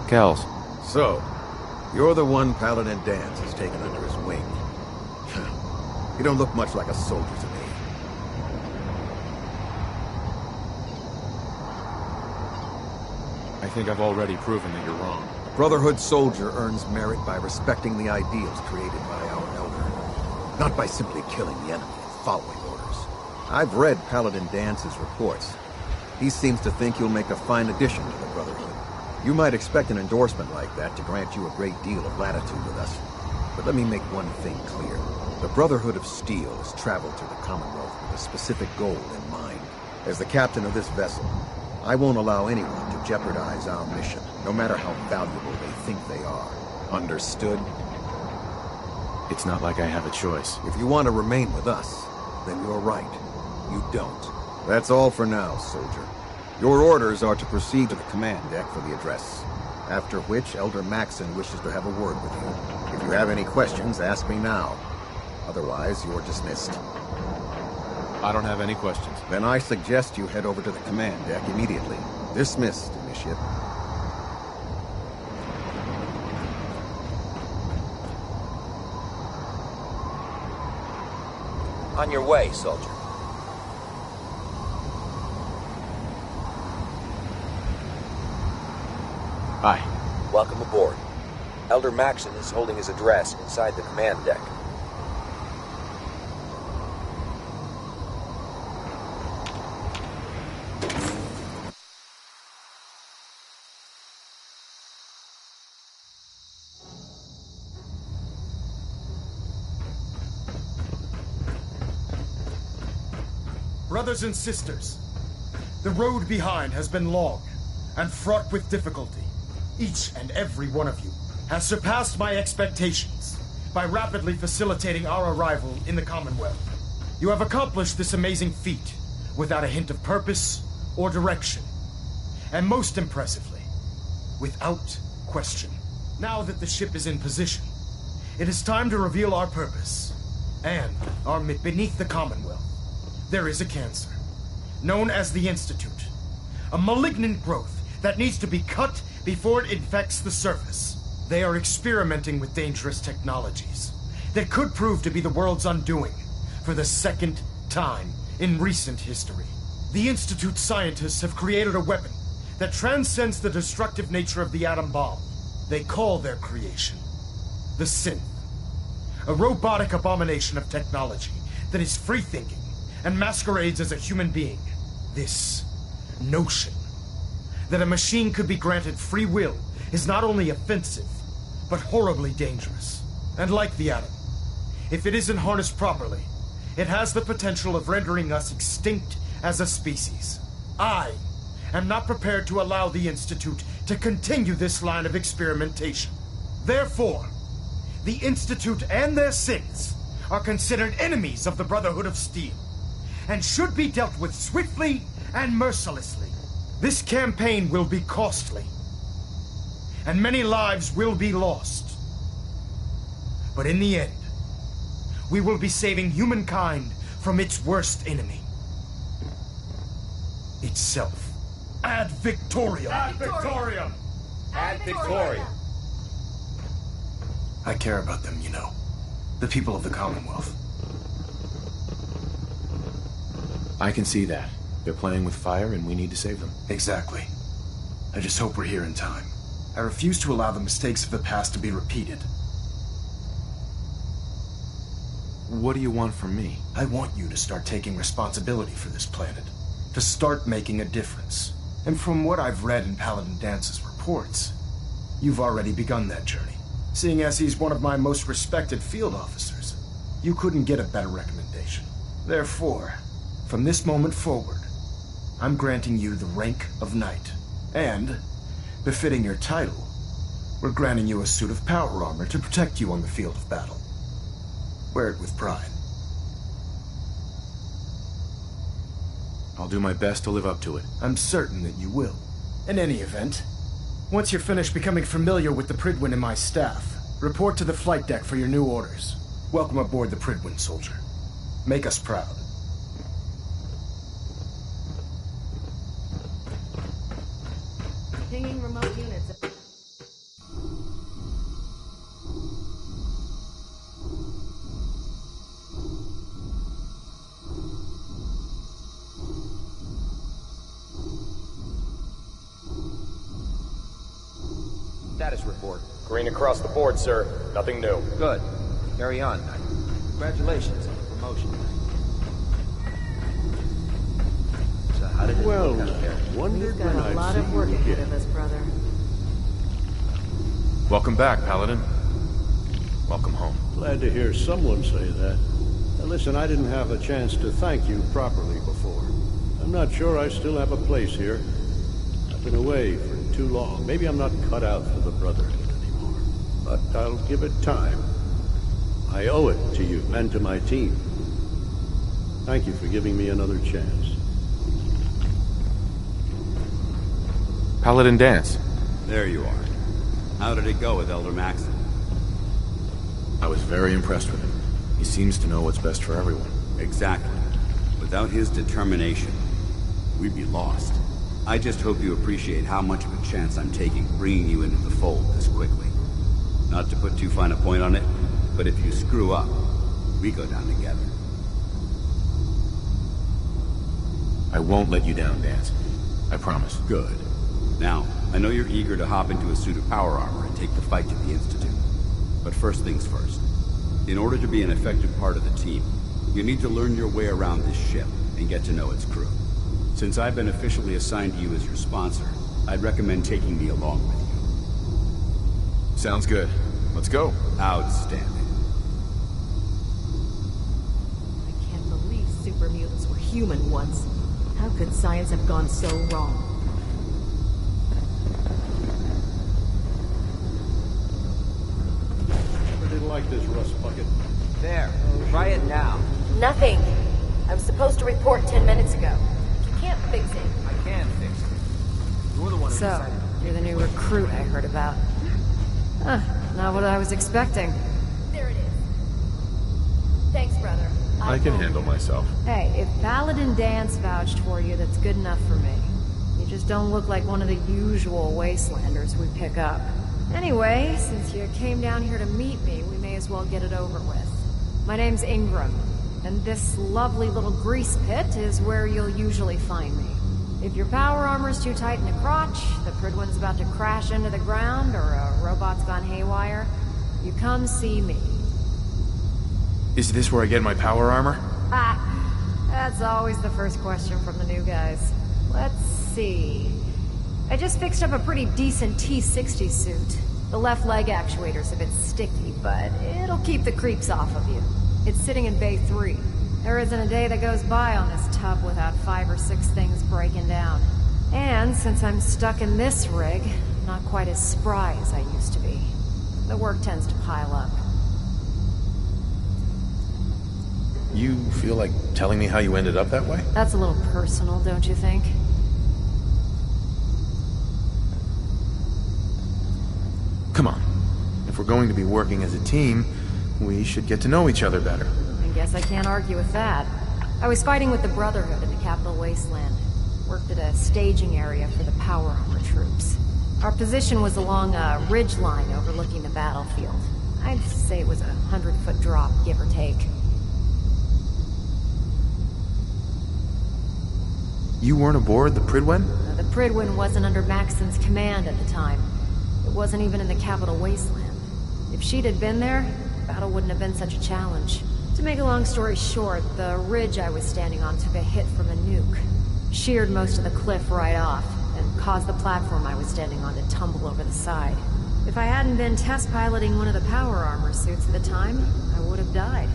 Kells. So, you're the one Paladin Danse has taken under his wing. You don't look much like a soldier to me. I think I've already proven that you're wrong. A Brotherhood soldier earns merit by respecting the ideals created by our Elder, not by simply killing the enemy and following orders. I've read Paladin Dance's reports. He seems to think you'll make a fine addition to the Brotherhood. You might expect an endorsement like that to grant you a great deal of latitude with us. But let me make one thing clear. The Brotherhood of Steel has traveled to the Commonwealth with a specific goal in mind. As the captain of this vessel, I won't allow anyone to jeopardize our mission, no matter how valuable they think they are. Understood? It's not like I have a choice. If you want to remain with us, then you're right. You don't. That's all for now, soldier. Your orders are to proceed to the command deck for the address. After which, Elder Maxon wishes to have a word with you. If you have any questions, ask me now. Otherwise, you're dismissed. I don't have any questions. Then I suggest you head over to the command deck immediately. Dismissed, Initiate. On your way, soldier. Hi. Welcome aboard. Elder Maxon is holding his address inside the command deck. Brothers and sisters, the road behind has been long and fraught with difficulty. Each and every one of you has surpassed my expectations by rapidly facilitating our arrival in the Commonwealth. You have accomplished this amazing feat without a hint of purpose or direction. And most impressively, without question. Now that the ship is in position, it is time to reveal our purpose and our beneath the Commonwealth. There is a cancer, known as the Institute. A malignant growth that needs to be cut before it infects the surface. They are experimenting with dangerous technologies that could prove to be the world's undoing for the second time in recent history. The Institute scientists have created a weapon that transcends the destructive nature of the atom bomb. They call their creation the Synth, a robotic abomination of technology that is free-thinking and masquerades as a human being. This notion that a machine could be granted free will is not only offensive, but horribly dangerous. And like the atom, if it isn't harnessed properly, it has the potential of rendering us extinct as a species. I am not prepared to allow the Institute to continue this line of experimentation. Therefore, the Institute and their sins are considered enemies of the Brotherhood of Steel, and should be dealt with swiftly and mercilessly. This campaign will be costly, and many lives will be lost. But in the end, we will be saving humankind from its worst enemy. Itself. Ad Victoriam! Ad Victoriam! Ad Victoriam! I care about them, you know. The people of the Commonwealth. I can see that. They're playing with fire and we need to save them. Exactly. I just hope we're here in time. I refuse to allow the mistakes of the past to be repeated. What do you want from me? I want you to start taking responsibility for this planet. To start making a difference. And from what I've read in Paladin Dance's reports, you've already begun that journey. Seeing as he's one of my most respected field officers, you couldn't get a better recommendation. Therefore, from this moment forward, I'm granting you the rank of Knight. And, befitting your title, we're granting you a suit of power armor to protect you on the field of battle. Wear it with pride. I'll do my best to live up to it. I'm certain that you will. In any event, once you're finished becoming familiar with the Prydwen and my staff, report to the flight deck for your new orders. Welcome aboard the Prydwen, soldier. Make us proud. Pinging remote units. Status report. Green across the board, sir. Nothing new. Good. Carry on, Knight. Congratulations on the promotion. So how did it look out there? We've got a lot of work ahead of us, brother. Welcome back, Paladin. Welcome home. Glad to hear someone say that. Now listen, I didn't have a chance to thank you properly before. I'm not sure I still have a place here. I've been away for too long. Maybe I'm not cut out for the Brotherhood anymore. But I'll give it time. I owe it to you and to my team. Thank you for giving me another chance. Paladin Danse. There you are. How did it go with Elder Maxon? I was very impressed with him. He seems to know what's best for everyone. Exactly. Without his determination, we'd be lost. I just hope you appreciate how much of a chance I'm taking bringing you into the fold this quickly. Not to put too fine a point on it, but if you screw up, we go down together. I won't let you down, Danse. I promise. Good. Now, I know you're eager to hop into a suit of power armor and take the fight to the Institute. But first things first. In order to be an effective part of the team, you need to learn your way around this ship and get to know its crew. Since I've been officially assigned to you as your sponsor, I'd recommend taking me along with you. Sounds good. Let's go. Outstanding. I can't believe super mutants were human once. How could science have gone so wrong? Never did like this rust bucket. There. Try it now. Nothing. I was supposed to report 10 minutes ago. You can't fix it. I can fix it. You're the one who So, you're the new recruit I heard about. Huh, not what I was expecting. There it is. Thanks, brother. I can handle myself. Hey, if Paladin Danse vouched for you, that's good enough for me. You just don't look like one of the usual wastelanders we pick up. Anyway, since you came down here to meet me, we may as well get it over with. My name's Ingram, and this lovely little grease pit is where you'll usually find me. If your power armor's too tight in the crotch, the Prydwen's about to crash into the ground, or a robot's gone haywire, you come see me. Is this where I get my power armor? Ah, that's always the first question from the new guys. Let's see. I just fixed up a pretty decent T-60 suit. The left leg actuator's a bit sticky, but it'll keep the creeps off of you. It's sitting in Bay 3. There isn't a day that goes by on this tub without 5 or 6 things breaking down. And since I'm stuck in this rig, I'm not quite as spry as I used to be. The work tends to pile up. You feel like telling me how you ended up that way? That's a little personal, don't you think? Come on. If we're going to be working as a team, we should get to know each other better. I guess I can't argue with that. I was fighting with the Brotherhood in the Capital Wasteland. Worked at a staging area for the power armor troops. Our position was along a ridge line overlooking the battlefield. I'd say it was a 100-foot drop, give or take. You weren't aboard the Prydwen? The Prydwen wasn't under Maxson's command at the time. It wasn't even in the Capital Wasteland. If she'd had been there, the battle wouldn't have been such a challenge. To make a long story short, the ridge I was standing on took a hit from a nuke. Sheared most of the cliff right off, and caused the platform I was standing on to tumble over the side. If I hadn't been test piloting one of the power armor suits at the time, I would have died.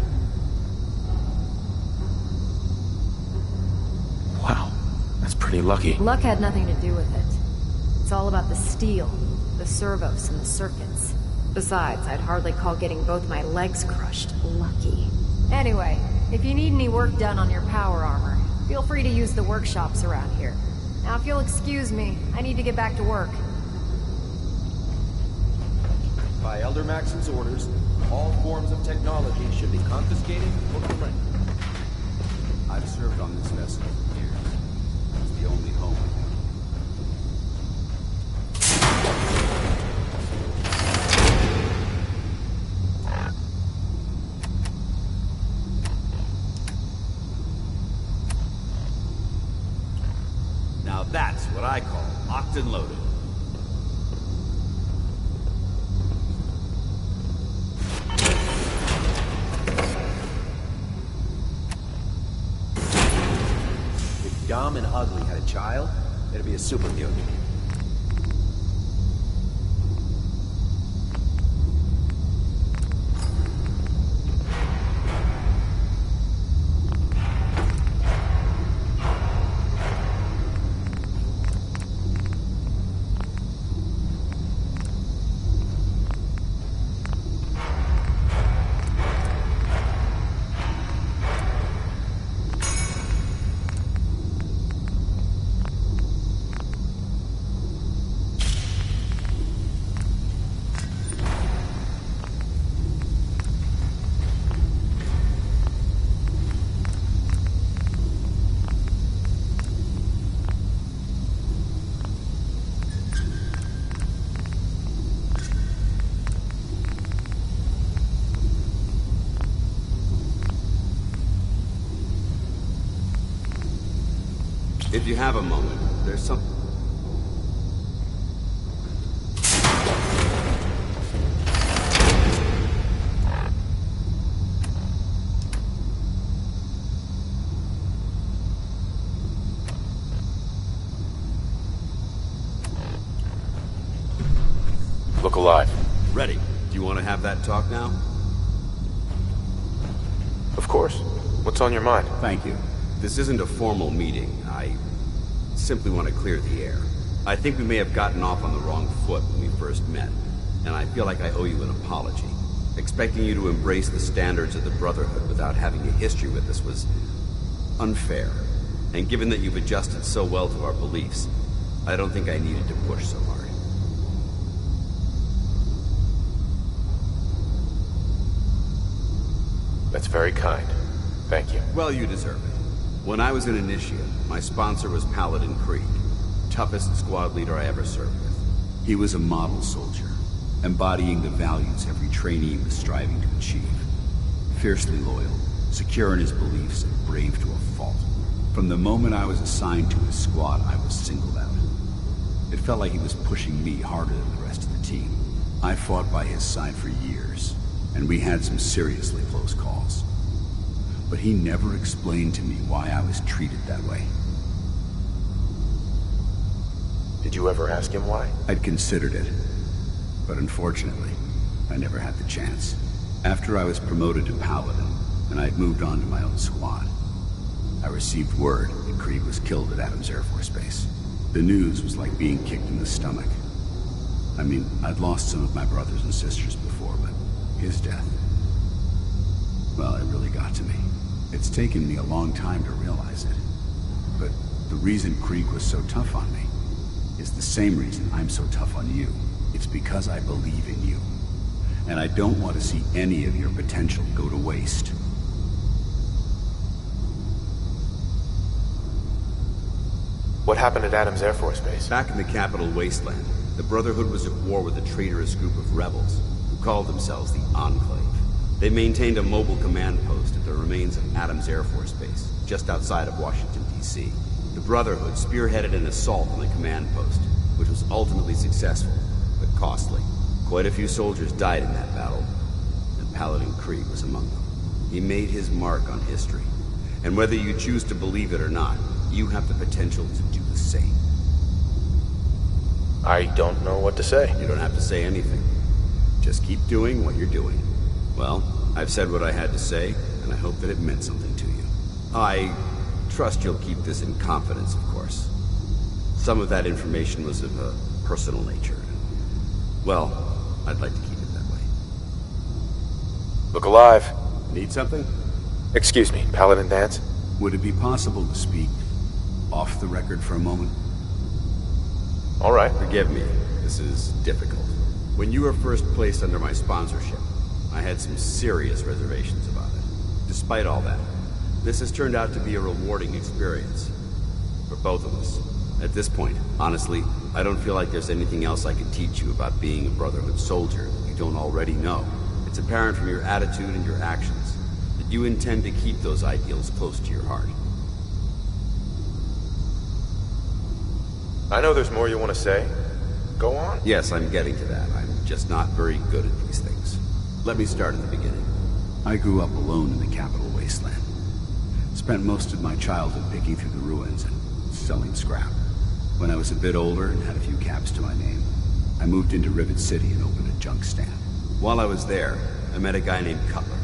Wow, that's pretty lucky. Luck had nothing to do with it. It's all about the steel, the servos, and the circuits. Besides, I'd hardly call getting both my legs crushed lucky. Anyway, if you need any work done on your power armor, feel free to use the workshops around here. Now, if you'll excuse me, I need to get back to work. By Elder Maxson's orders, all forms of technology should be confiscated or surrendered. I've served on this vessel for years. It's the only home I know. Now that's what I call locked and loaded. If Dumb and Ugly had a child, it'd be a super mutant. If you have a moment, there's something... Look alive. Ready. Do you want to have that talk now? Of course. What's on your mind? Thank you. This isn't a formal meeting. I simply want to clear the air. I think we may have gotten off on the wrong foot when we first met, and I feel like I owe you an apology. Expecting you to embrace the standards of the Brotherhood without having a history with us was unfair. And given that you've adjusted so well to our beliefs, I don't think I needed to push so hard. That's very kind. Thank you. Well, you deserve it. When I was an initiate, my sponsor was Paladin Krieg, toughest squad leader I ever served with. He was a model soldier, embodying the values every trainee was striving to achieve. Fiercely loyal, secure in his beliefs, and brave to a fault. From the moment I was assigned to his squad, I was singled out. It felt like he was pushing me harder than the rest of the team. I fought by his side for years, and we had some seriously close calls. But he never explained to me why I was treated that way. Did you ever ask him why? I'd considered it, but unfortunately, I never had the chance. After I was promoted to Paladin, and I'd moved on to my own squad, I received word that Krieg was killed at Adams Air Force Base. The news was like being kicked in the stomach. I mean, I'd lost some of my brothers and sisters before, but his death, well, it really got to me. It's taken me a long time to realize it. But the reason Krieg was so tough on me is the same reason I'm so tough on you. It's because I believe in you. And I don't want to see any of your potential go to waste. What happened at Adams Air Force Base? Back in the capital wasteland, the Brotherhood was at war with a traitorous group of rebels who called themselves the Enclave. They maintained a mobile command post at the remains of Adams Air Force Base, just outside of Washington, D.C. The Brotherhood spearheaded an assault on the command post, which was ultimately successful, but costly. Quite a few soldiers died in that battle, and Paladin Krieg was among them. He made his mark on history, and whether you choose to believe it or not, you have the potential to do the same. I don't know what to say. You don't have to say anything. Just keep doing what you're doing. Well, I've said what I had to say, and I hope that it meant something to you. I trust you'll keep this in confidence, of course. Some of that information was of a personal nature. Well, I'd like to keep it that way. Look alive. Need something? Excuse me, Paladin Danse? Would it be possible to speak off the record for a moment? All right. Forgive me, this is difficult. When you were first placed under my sponsorship, I had some serious reservations about it. Despite all that, this has turned out to be a rewarding experience. For both of us. At this point, honestly, I don't feel like there's anything else I can teach you about being a Brotherhood soldier that you don't already know. It's apparent from your attitude and your actions that you intend to keep those ideals close to your heart. I know there's more you want to say. Go on. Yes, I'm getting to that. I'm just not very good at these things. Let me start at the beginning. I grew up alone in the capital wasteland. Spent most of my childhood picking through the ruins and selling scrap. When I was a bit older and had a few caps to my name, I moved into Rivet City and opened a junk stand. While I was there, I met a guy named Cutler.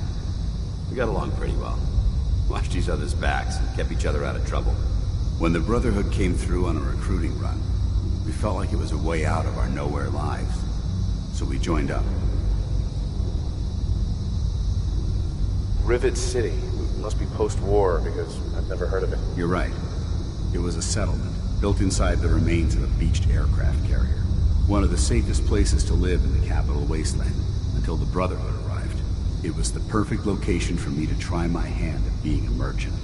We got along pretty well. Watched each other's backs and kept each other out of trouble. When the Brotherhood came through on a recruiting run, we felt like it was a way out of our nowhere lives. So we joined up. Rivet City. Must be post-war, because I've never heard of it. You're right. It was a settlement, built inside the remains of a beached aircraft carrier. One of the safest places to live in the capital wasteland, until the Brotherhood arrived. It was the perfect location for me to try my hand at being a merchant.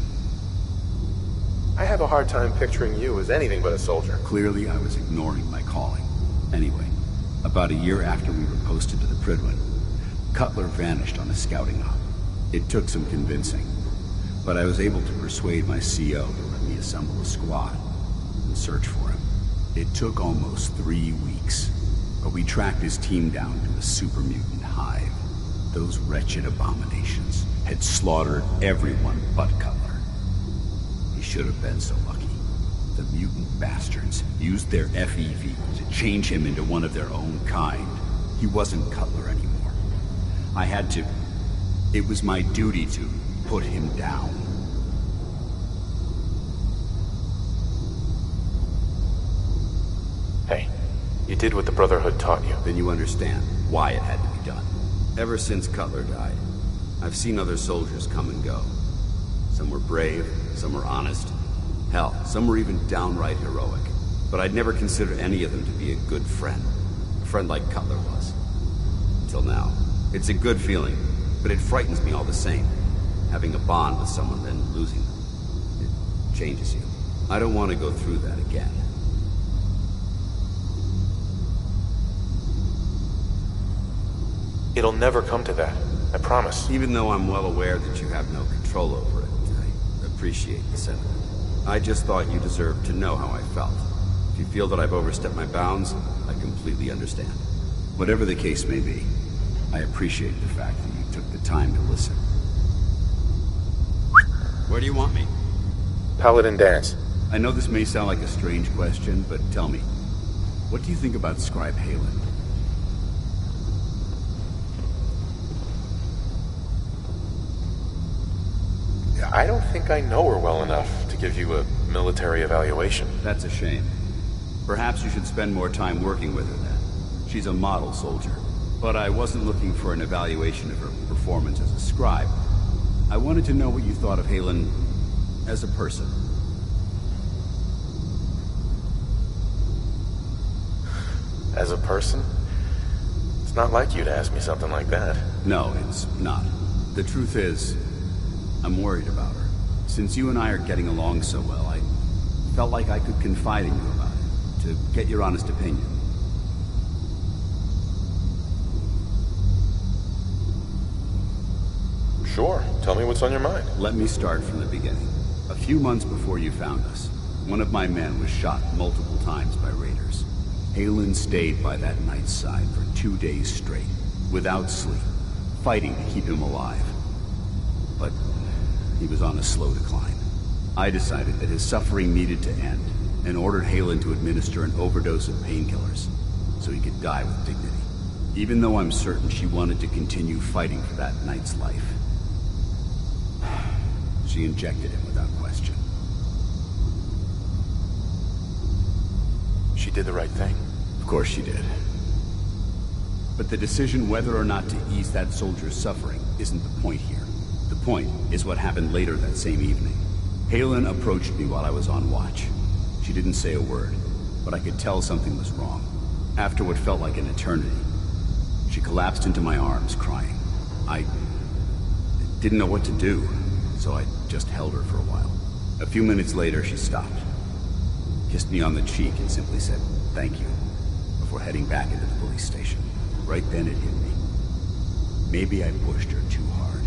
I have a hard time picturing you as anything but a soldier. Clearly, I was ignoring my calling. Anyway, about a year after we were posted to the Prydwen, Cutler vanished on a scouting op. It took some convincing, but I was able to persuade my CO to let me assemble a squad and search for him. It took almost 3 weeks, but we tracked his team down to a super mutant hive. Those wretched abominations had slaughtered everyone but Cutler. He should have been so lucky. The mutant bastards used their FEV to change him into one of their own kind. He wasn't Cutler anymore. I had to... It was my duty to put him down. Hey, you did what the Brotherhood taught you. Then you understand why it had to be done. Ever since Cutler died, I've seen other soldiers come and go. Some were brave, some were honest. Hell, some were even downright heroic. But I'd never considered any of them to be a good friend. A friend like Cutler was. Until now. It's a good feeling, but it frightens me all the same. Having a bond with someone, then losing them. It changes you. I don't want to go through that again. It'll never come to that. I promise. Even though I'm well aware that you have no control over it, I appreciate the sentiment. I just thought you deserved to know how I felt. If you feel that I've overstepped my bounds, I completely understand. Whatever the case may be, I appreciate the fact that you took the time to listen. Where do you want me? Paladin Danse. I know this may sound like a strange question, but tell me, what do you think about Scribe Haylen? I don't think I know her well enough to give you a military evaluation. That's a shame. Perhaps you should spend more time working with her then. She's a model soldier. But I wasn't looking for an evaluation of her performance as a scribe. I wanted to know what you thought of Haylen as a person. As a person? It's not like you to ask me something like that. No, it's not. The truth is, I'm worried about her. Since you and I are getting along so well, I felt like I could confide in you about it, to get your honest opinion. Sure. Tell me what's on your mind. Let me start from the beginning. A few months before you found us, one of my men was shot multiple times by raiders. Haylen stayed by that knight's side for 2 days straight, without sleep, fighting to keep him alive. But he was on a slow decline. I decided that his suffering needed to end, and ordered Haylen to administer an overdose of painkillers, so he could die with dignity. Even though I'm certain she wanted to continue fighting for that knight's life. She injected him without question. She did the right thing. Of course she did. But the decision whether or not to ease that soldier's suffering isn't the point here. The point is what happened later that same evening. Haylen approached me while I was on watch. She didn't say a word, but I could tell something was wrong. After what felt like an eternity, she collapsed into my arms, crying. I didn't know what to do, so I just held her for a while. A few minutes later, she stopped, kissed me on the cheek, and simply said, "Thank you," before heading back into the police station. Right then it hit me. Maybe I pushed her too hard.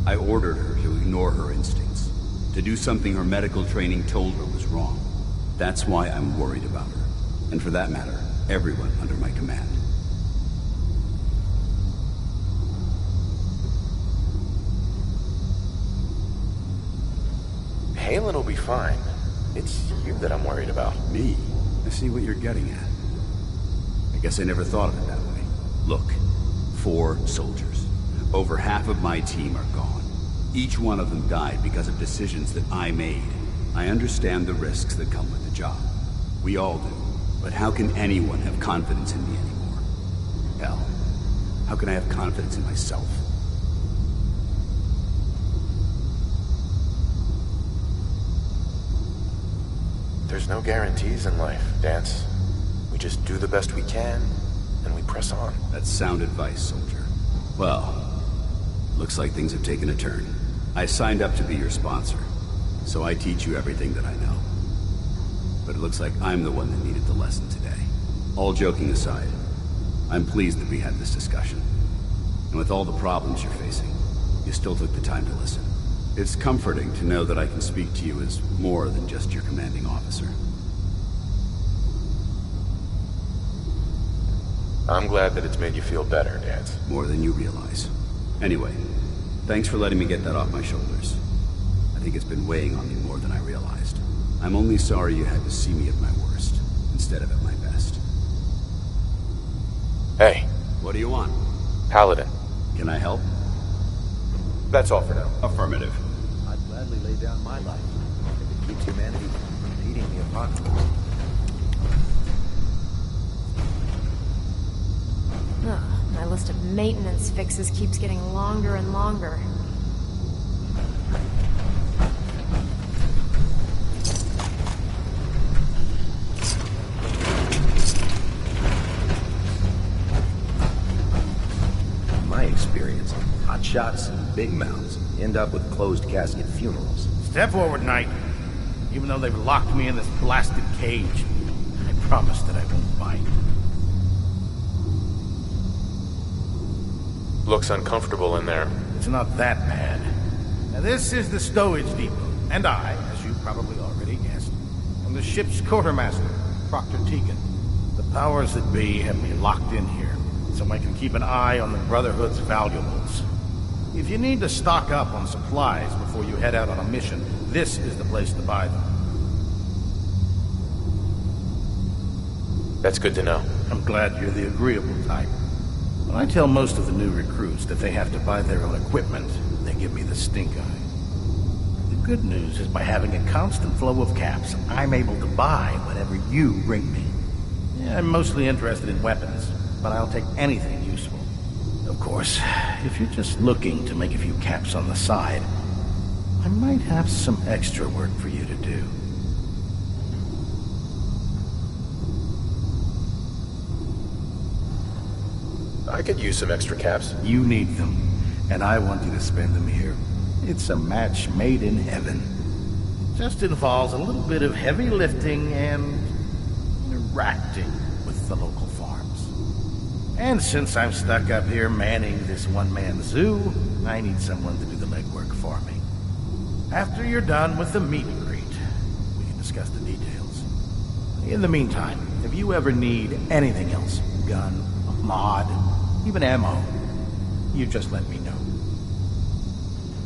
I ordered her to ignore her instincts, to do something her medical training told her was wrong. That's why I'm worried about her, and for that matter, everyone under my command. Haylen will be fine. It's you that I'm worried about. Me? I see what you're getting at. I guess I never thought of it that way. Look, 4 soldiers. Over half of my team are gone. Each one of them died because of decisions that I made. I understand the risks that come with the job. We all do. But how can anyone have confidence in me anymore? Hell, how can I have confidence in myself? There's no guarantees in life, Dance. We just do the best we can, and we press on. That's sound advice, soldier. Well, looks like things have taken a turn. I signed up to be your sponsor, so I teach you everything that I know. But it looks like I'm the one that needed the lesson today. All joking aside, I'm pleased that we had this discussion. And with all the problems you're facing, you still took the time to listen. It's comforting to know that I can speak to you as more than just your commanding officer. I'm glad that it's made you feel better, Dance. More than you realize. Anyway, thanks for letting me get that off my shoulders. I think it's been weighing on me more than I realized. I'm only sorry you had to see me at my worst, instead of at my best. Hey. What do you want? Paladin. Can I help? That's all for now. Affirmative. I'd gladly lay down my life if it keeps humanity from repeating the apocalypse. My list of maintenance fixes keeps getting longer and longer. In my experience, hot shots and big mouths end up with closed casket funerals. Step forward, Knight. Even though they've locked me in this blasted cage, I promise that I won't bite. Looks uncomfortable in there. It's not that bad. Now, this is the stowage depot, and I, as you probably already guessed, am the ship's quartermaster, Proctor Tegan. The powers that be have me locked in here, so I can keep an eye on the Brotherhood's valuables. If you need to stock up on supplies before you head out on a mission, this is the place to buy them. That's good to know. I'm glad you're the agreeable type. When I tell most of the new recruits that they have to buy their own equipment, they give me the stink eye. The good news is by having a constant flow of caps, I'm able to buy whatever you bring me. Yeah, I'm mostly interested in weapons, but I'll take anything useful. Of course, if you're just looking to make a few caps on the side, I might have some extra work for you to do. I could use some extra caps. You need them, and I want you to spend them here. It's a match made in heaven. It just involves a little bit of heavy lifting and interacting with the local farms. And since I'm stuck up here manning this one-man zoo, I need someone to do the legwork for me. After you're done with the meet and greet, we can discuss the details. In the meantime, if you ever need anything else, gun, a mod, even ammo, you just let me know.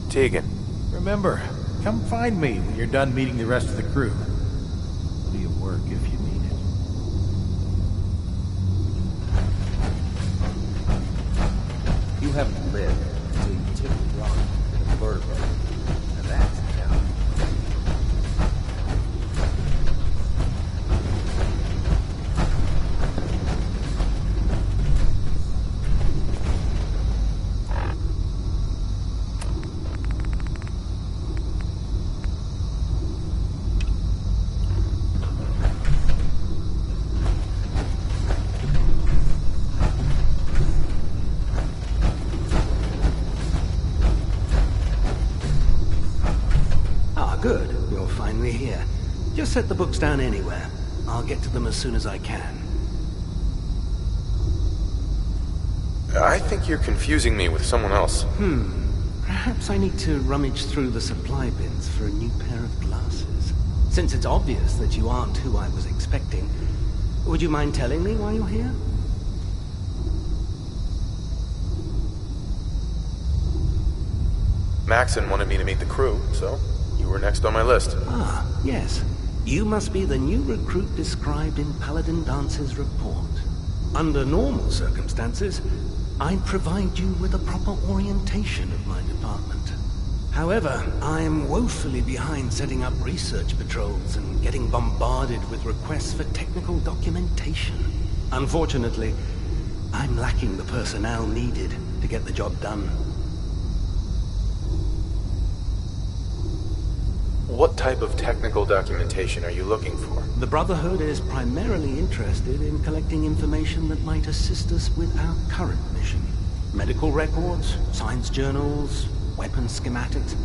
Tegan. Remember, come find me when you're done meeting the rest of the crew. Plenty of work if you need it. You haven't lived until you tip the rock in a vertebrae. And that's a challenge. Good. You're finally here. Just set the books down anywhere. I'll get to them as soon as I can. I think you're confusing me with someone else. Perhaps I need to rummage through the supply bins for a new pair of glasses. Since it's obvious that you aren't who I was expecting, would you mind telling me why you're here? Maxon wanted me to meet the crew, so you were next on my list. Ah, yes. You must be the new recruit described in Paladin Dance's report. Under normal circumstances, I'd provide you with a proper orientation of my department. However, I'm woefully behind setting up research patrols and getting bombarded with requests for technical documentation. Unfortunately, I'm lacking the personnel needed to get the job done. What type of technical documentation are you looking for? The Brotherhood is primarily interested in collecting information that might assist us with our current mission. Medical records, science journals, weapon schematics.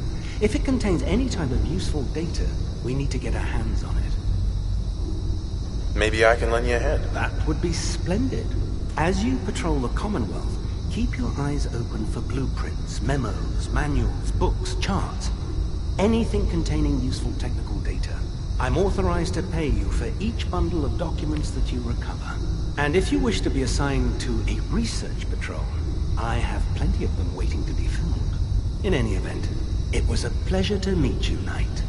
If it contains any type of useful data, we need to get our hands on it. Maybe I can lend you a hand. That would be splendid. As you patrol the Commonwealth, keep your eyes open for blueprints, memos, manuals, books, charts. Anything containing useful technical data. I'm authorized to pay you for each bundle of documents that you recover. And if you wish to be assigned to a research patrol, I have plenty of them waiting to be filled. In any event, it was a pleasure to meet you, Knight.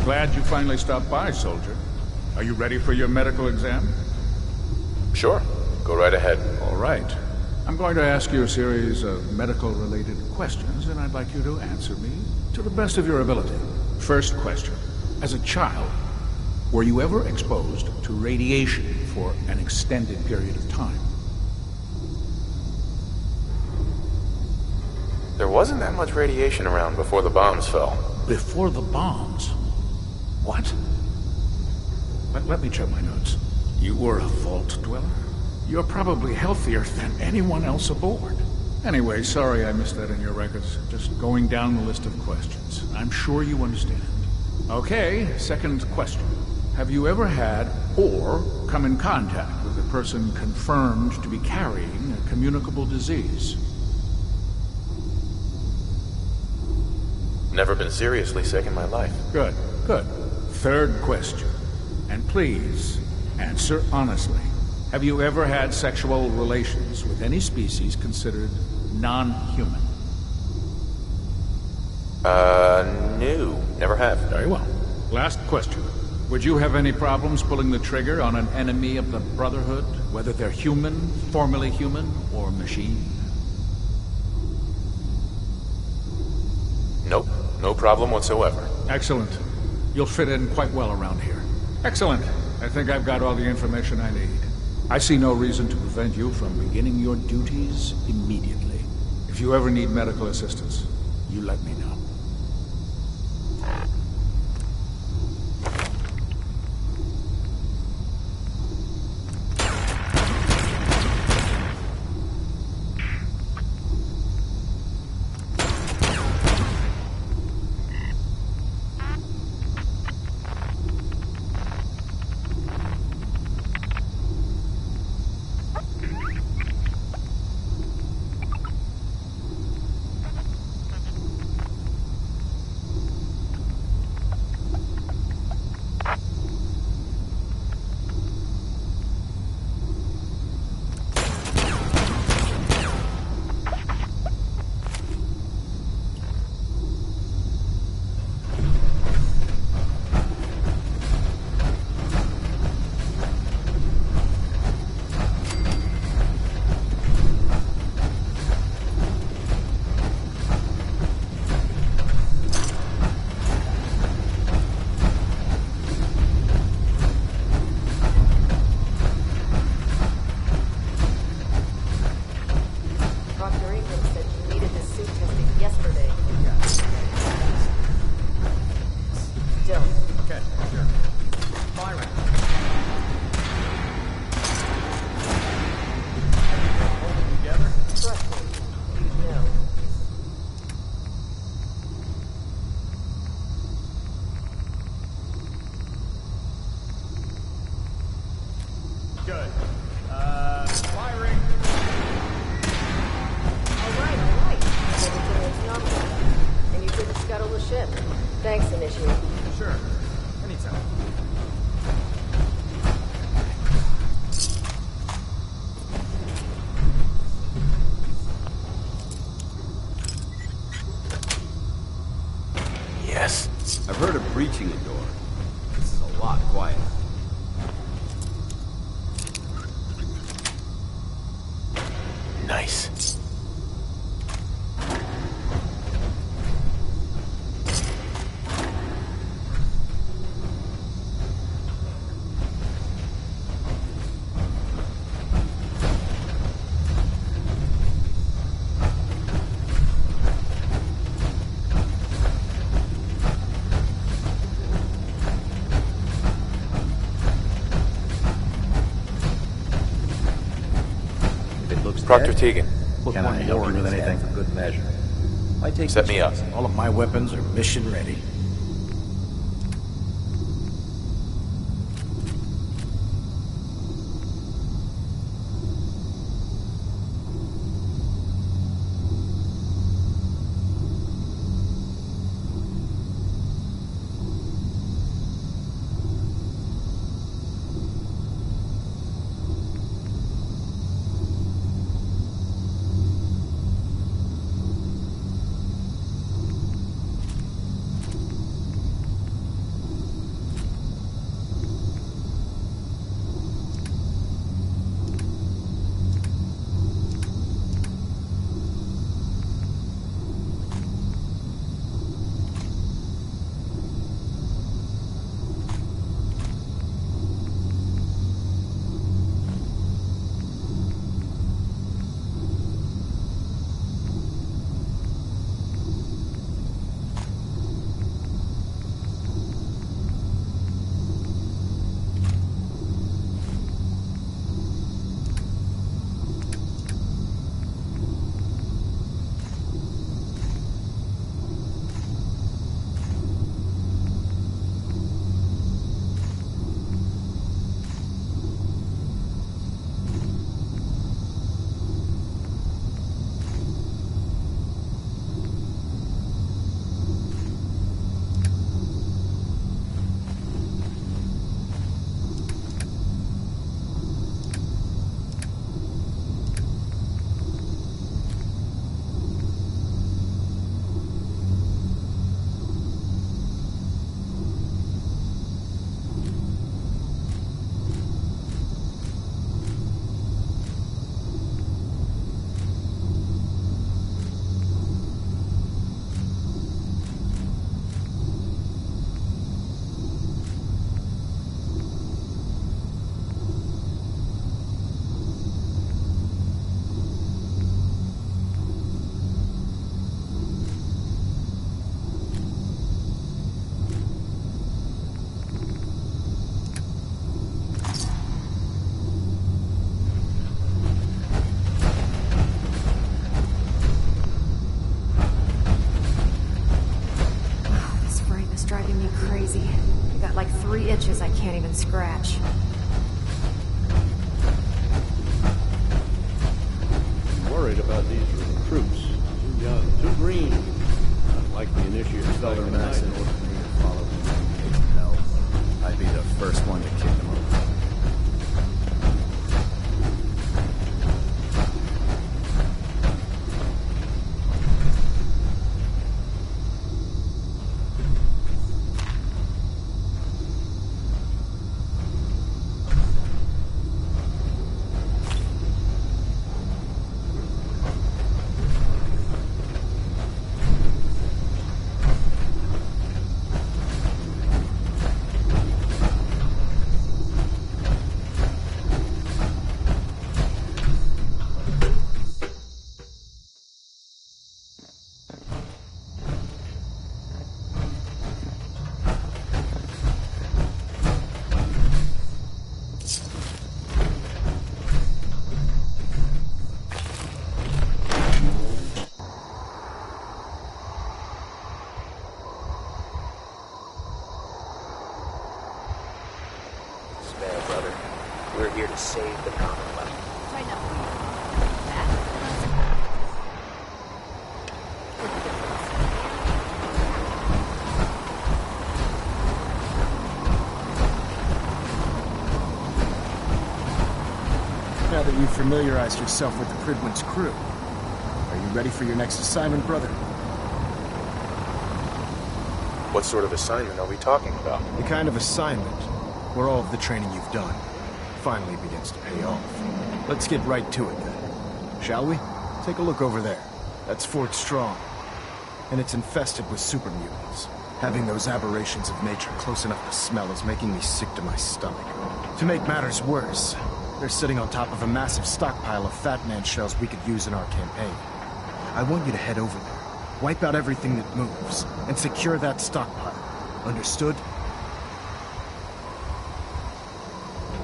Glad you finally stopped by, soldier. Are you ready for your medical exam? Sure. Go right ahead. All right. I'm going to ask you a series of medical-related questions, and I'd like you to answer me to the best of your ability. First question. As a child, were you ever exposed to radiation for an extended period of time? There wasn't that much radiation around before the bombs fell. Before the bombs? What? Let me check my notes. You were a vault dweller? You're probably healthier than anyone else aboard. Anyway, sorry I missed that in your records. Just going down the list of questions. I'm sure you understand. Okay, second question. Have you ever had or come in contact with a person confirmed to be carrying a communicable disease? Never been seriously sick in my life. Good, good. Third question. And please, answer honestly. Have you ever had sexual relations with any species considered non-human? No. Never have. Very well. Last question. Would you have any problems pulling the trigger on an enemy of the Brotherhood, whether they're human, formerly human, or machine? Nope. No problem whatsoever. Excellent. You'll fit in quite well around here. Excellent. I think I've got all the information I need. I see no reason to prevent you from beginning your duties immediately. If you ever need medical assistance, you let me know. I've heard of breaching a door. This is a lot quieter. Nice. Proctor Tegan. Can I help you with anything? For good measure. I take Set me up. All of my weapons are mission ready. driving me crazy. I got like 3 itches I can't even scratch. I'm worried about these recruits. Too young, too green. Not like the initiates. Elder Maxon ordered me to follow him to the gates of hell. I'd be the first one to kick them over. Save the Commonwealth. I know. Now that you've familiarized yourself with the Prydwen's crew, are you ready for your next assignment, brother? What sort of assignment are we talking about? The kind of assignment where all of the training you've done finally begins to pay off. Let's get right to it then, shall we? Take a look over there. That's Fort Strong, and it's infested with super mutants. Having those aberrations of nature close enough to smell is making me sick to my stomach. To make matters worse, they're sitting on top of a massive stockpile of Fat Man shells we could use in our campaign. I want you to head over there, wipe out everything that moves, and secure that stockpile. Understood?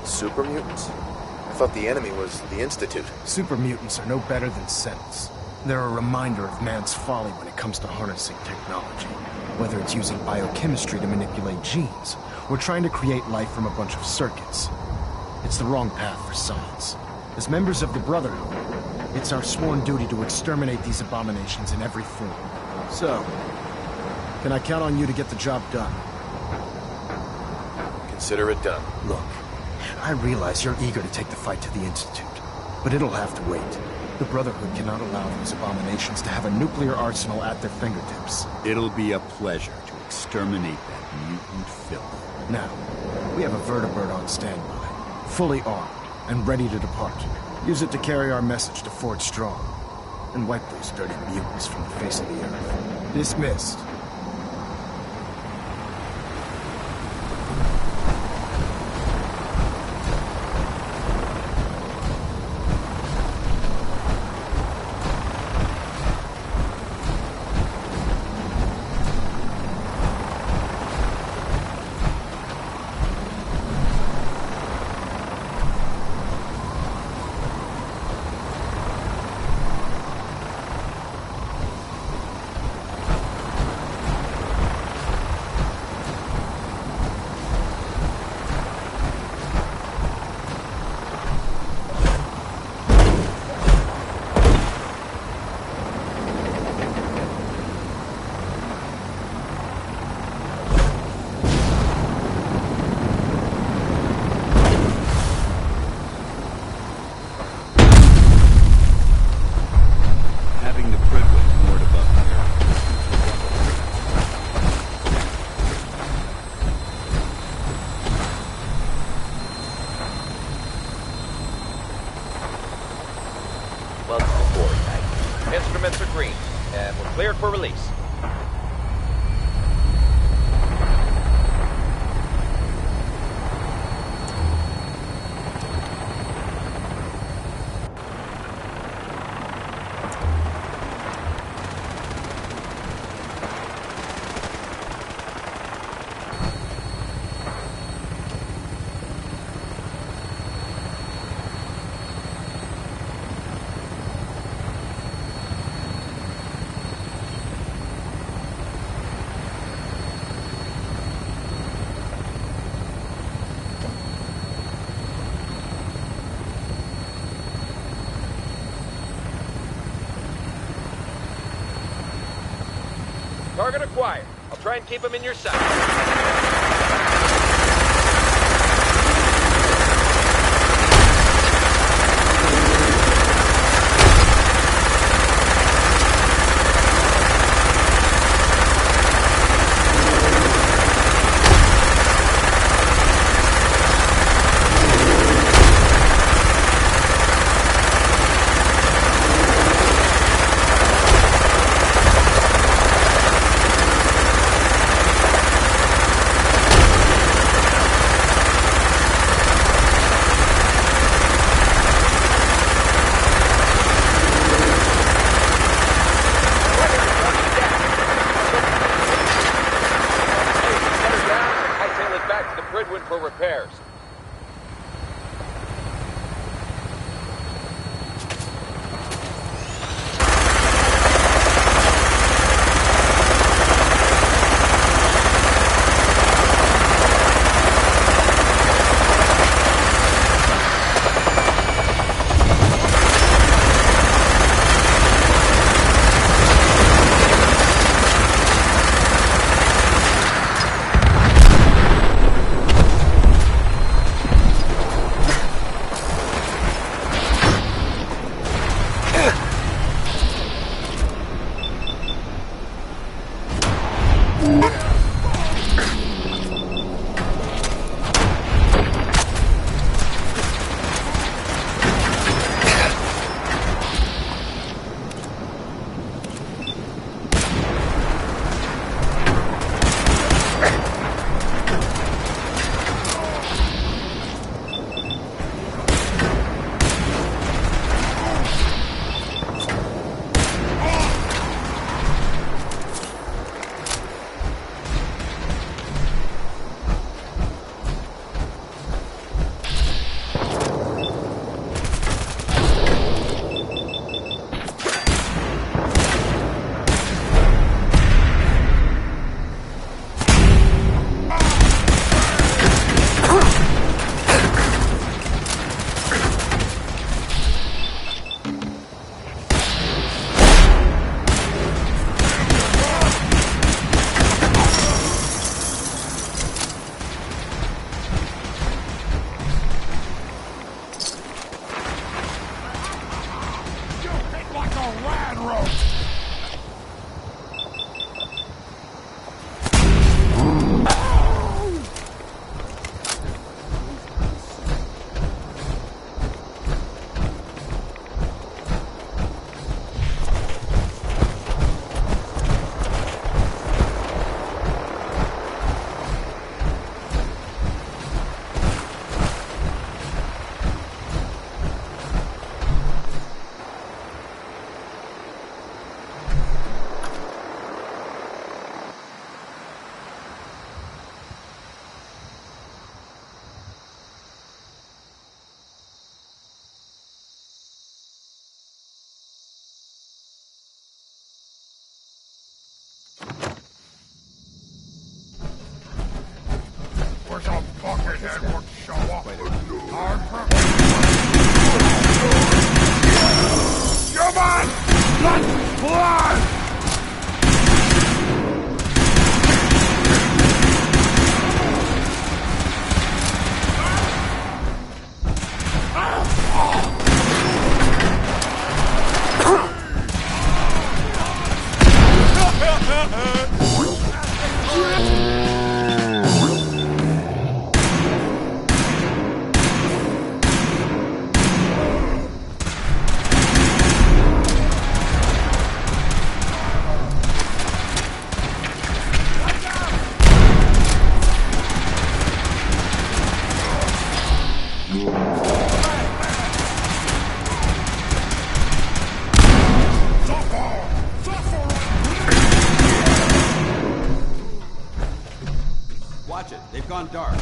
Super mutants? I thought the enemy was the Institute. Super mutants are no better than Sentinels. They're a reminder of man's folly when it comes to harnessing technology. Whether it's using biochemistry to manipulate genes, or trying to create life from a bunch of circuits. It's the wrong path for science. As members of the Brotherhood, it's our sworn duty to exterminate these abominations in every form. So, can I count on you to get the job done? Consider it done. Look, I realize you're eager to take the fight to the Institute, but it'll have to wait. The Brotherhood cannot allow those abominations to have a nuclear arsenal at their fingertips. It'll be a pleasure to exterminate that mutant filth. Now, we have a vertibird on standby, fully armed and ready to depart. Use it to carry our message to Fort Strong, and wipe those dirty mutants from the face of the earth. Dismissed. Instruments are green, and we're cleared for release. Target acquired. I'll try and keep him in your sight. For repairs. Watch it. They've gone dark.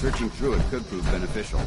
Searching through it could prove beneficial.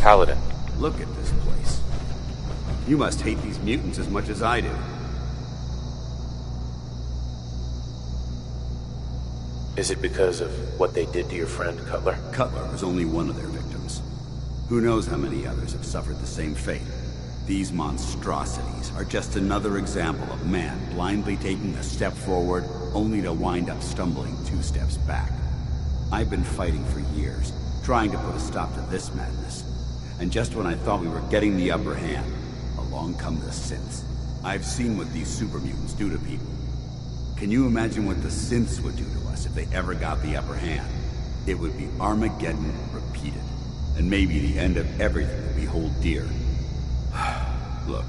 Paladin. Look at this place. You must hate these mutants as much as I do. Is it because of what they did to your friend, Cutler? Cutler was only one of their victims. Who knows how many others have suffered the same fate? These monstrosities are just another example of man blindly taking a step forward, only to wind up stumbling 2 steps back. I've been fighting for years, trying to put a stop to this madness. And just when I thought we were getting the upper hand, along come the synths. I've seen what these super mutants do to people. Can you imagine what the synths would do to us if they ever got the upper hand? It would be Armageddon repeated, and maybe the end of everything that we hold dear. Look,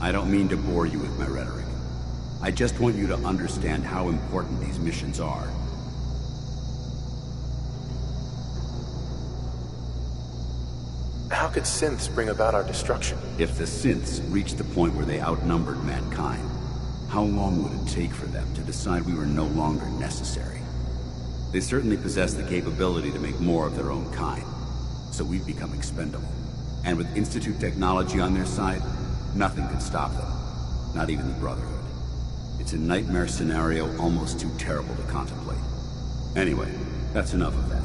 I don't mean to bore you with my rhetoric. I just want you to understand how important these missions are. How could synths bring about our destruction? If the synths reached the point where they outnumbered mankind, how long would it take for them to decide we were no longer necessary? They certainly possess the capability to make more of their own kind, so we've become expendable. And with Institute technology on their side, nothing could stop them, not even the Brotherhood. It's a nightmare scenario almost too terrible to contemplate. Anyway, that's enough of that.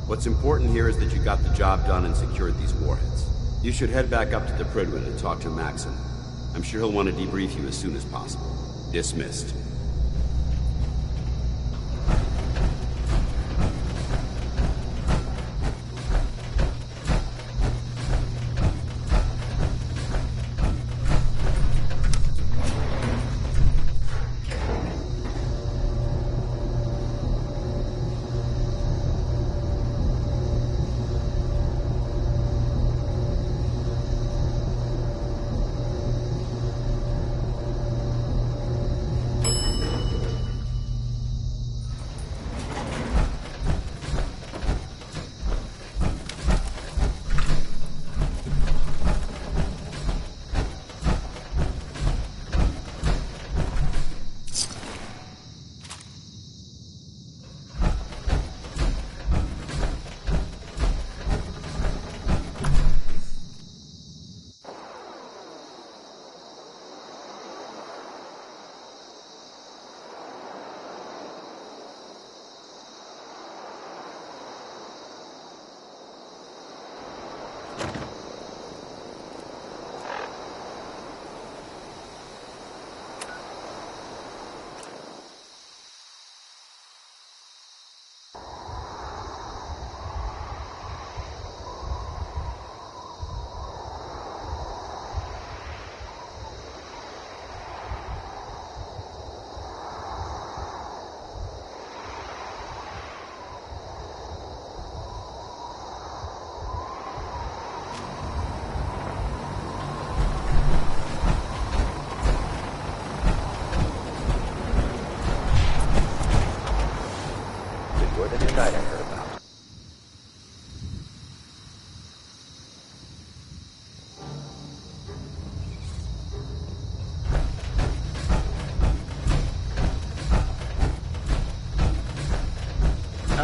What's important here is that you got the job done and secured these warheads. You should head back up to the Prydwen and talk to Maxim. I'm sure he'll want to debrief you as soon as possible. Dismissed.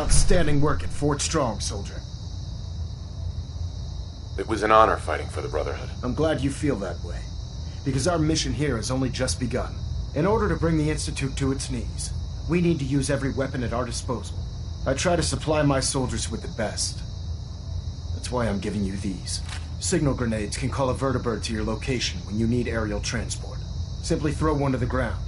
Outstanding work at Fort Strong, soldier. It was an honor fighting for the Brotherhood. I'm glad you feel that way, because our mission here has only just begun. In order to bring the Institute to its knees, we need to use every weapon at our disposal. I try to supply my soldiers with the best. That's why I'm giving you these. Signal grenades can call a vertibird to your location when you need aerial transport. Simply throw one to the ground,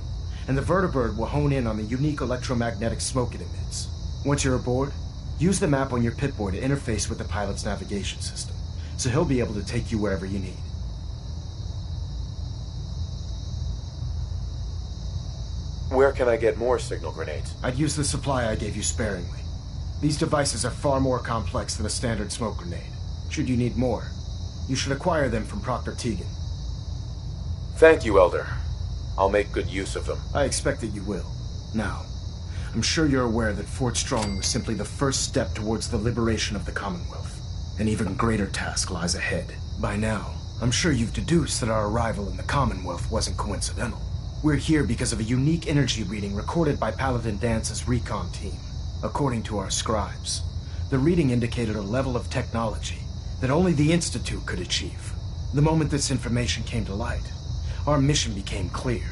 and the vertibird will hone in on the unique electromagnetic smoke it emits. Once you're aboard, use the map on your Pip-Boy to interface with the pilot's navigation system, so he'll be able to take you wherever you need. Where can I get more signal grenades? I'd use the supply I gave you sparingly. These devices are far more complex than a standard smoke grenade. Should you need more, you should acquire them from Proctor Tegan. Thank you, Elder. I'll make good use of them. I expect that you will. Now, I'm sure you're aware that Fort Strong was simply the first step towards the liberation of the Commonwealth. An even greater task lies ahead. By now, I'm sure you've deduced that our arrival in the Commonwealth wasn't coincidental. We're here because of a unique energy reading recorded by Paladin Dance's recon team. According to our scribes, the reading indicated a level of technology that only the Institute could achieve. The moment this information came to light, our mission became clear.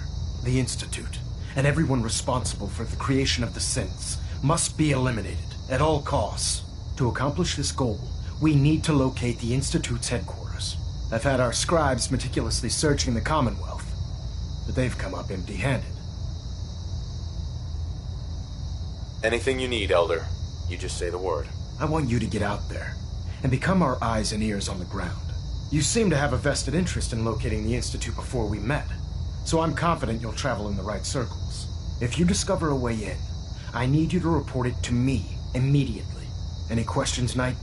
The Institute, and everyone responsible for the creation of the synths, must be eliminated at all costs. To accomplish this goal, we need to locate the Institute's headquarters. I've had our scribes meticulously searching the Commonwealth, but they've come up empty-handed. Anything you need, Elder. You just say the word. I want you to get out there and become our eyes and ears on the ground. You seem to have a vested interest in locating the Institute before we met, so I'm confident you'll travel in the right circles. If you discover a way in, I need you to report it to me immediately. Any questions, Knight?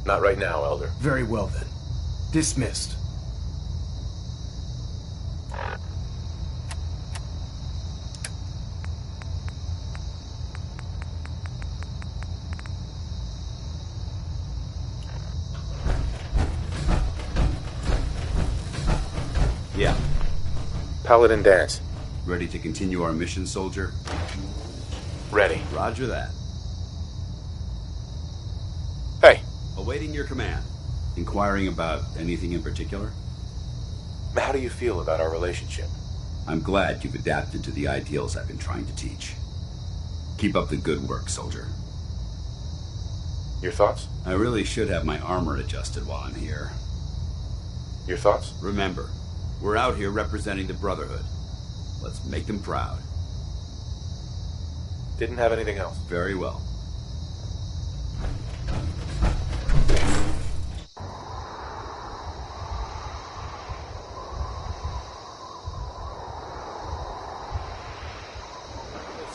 Not right now, Elder. Very well then. Dismissed. Yeah. Paladin Dance. Ready to continue our mission, soldier? Ready. Roger that. Hey. Awaiting your command. Inquiring about anything in particular? How do you feel about our relationship? I'm glad you've adapted to the ideals I've been trying to teach. Keep up the good work, soldier. Your thoughts? I really should have my armor adjusted while I'm here. Your thoughts? Remember, we're out here representing the Brotherhood. Let's make them proud. Didn't have anything else. Very well.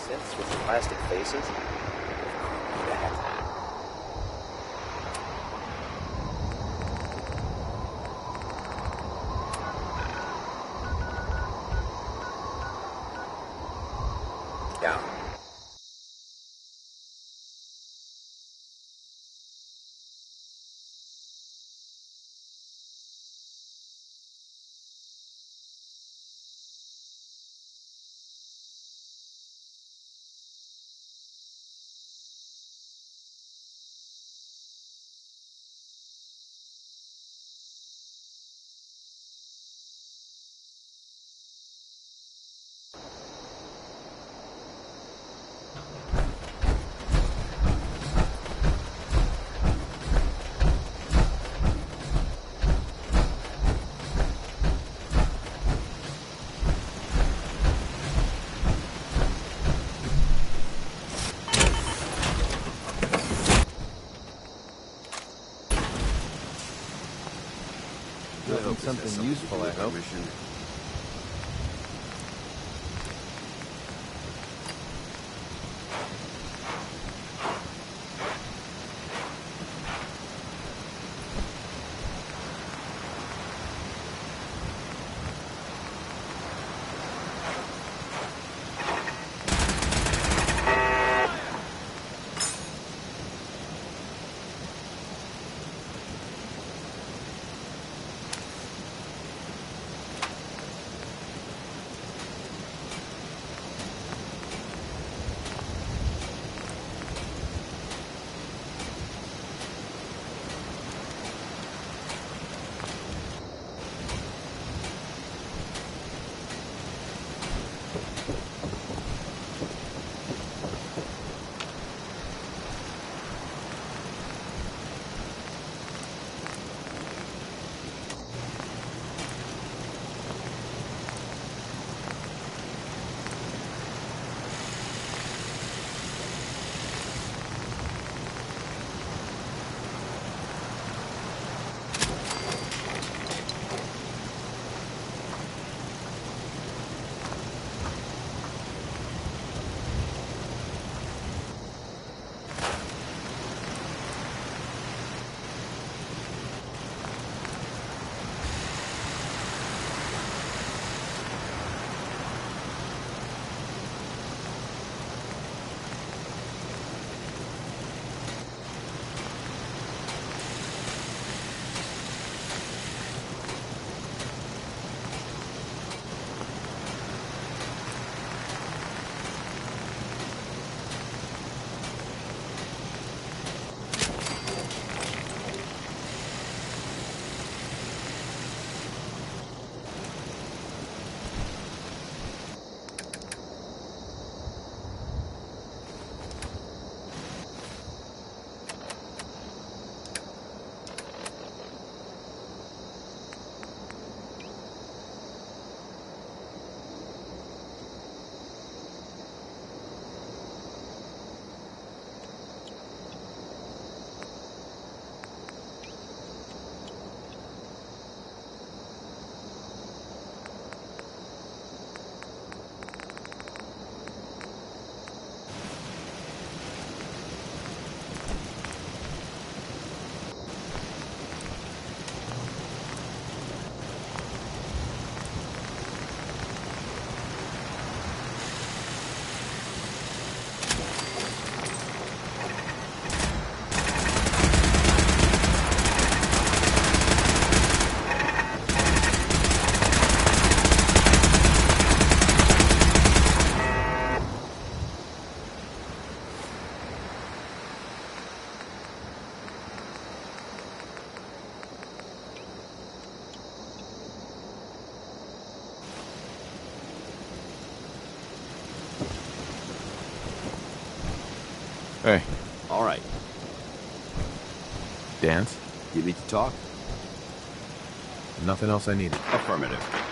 Synths with plastic faces? Yeah. Something useful, I hope. Hey. All right. Dance? You need to talk? Nothing else I needed. Affirmative.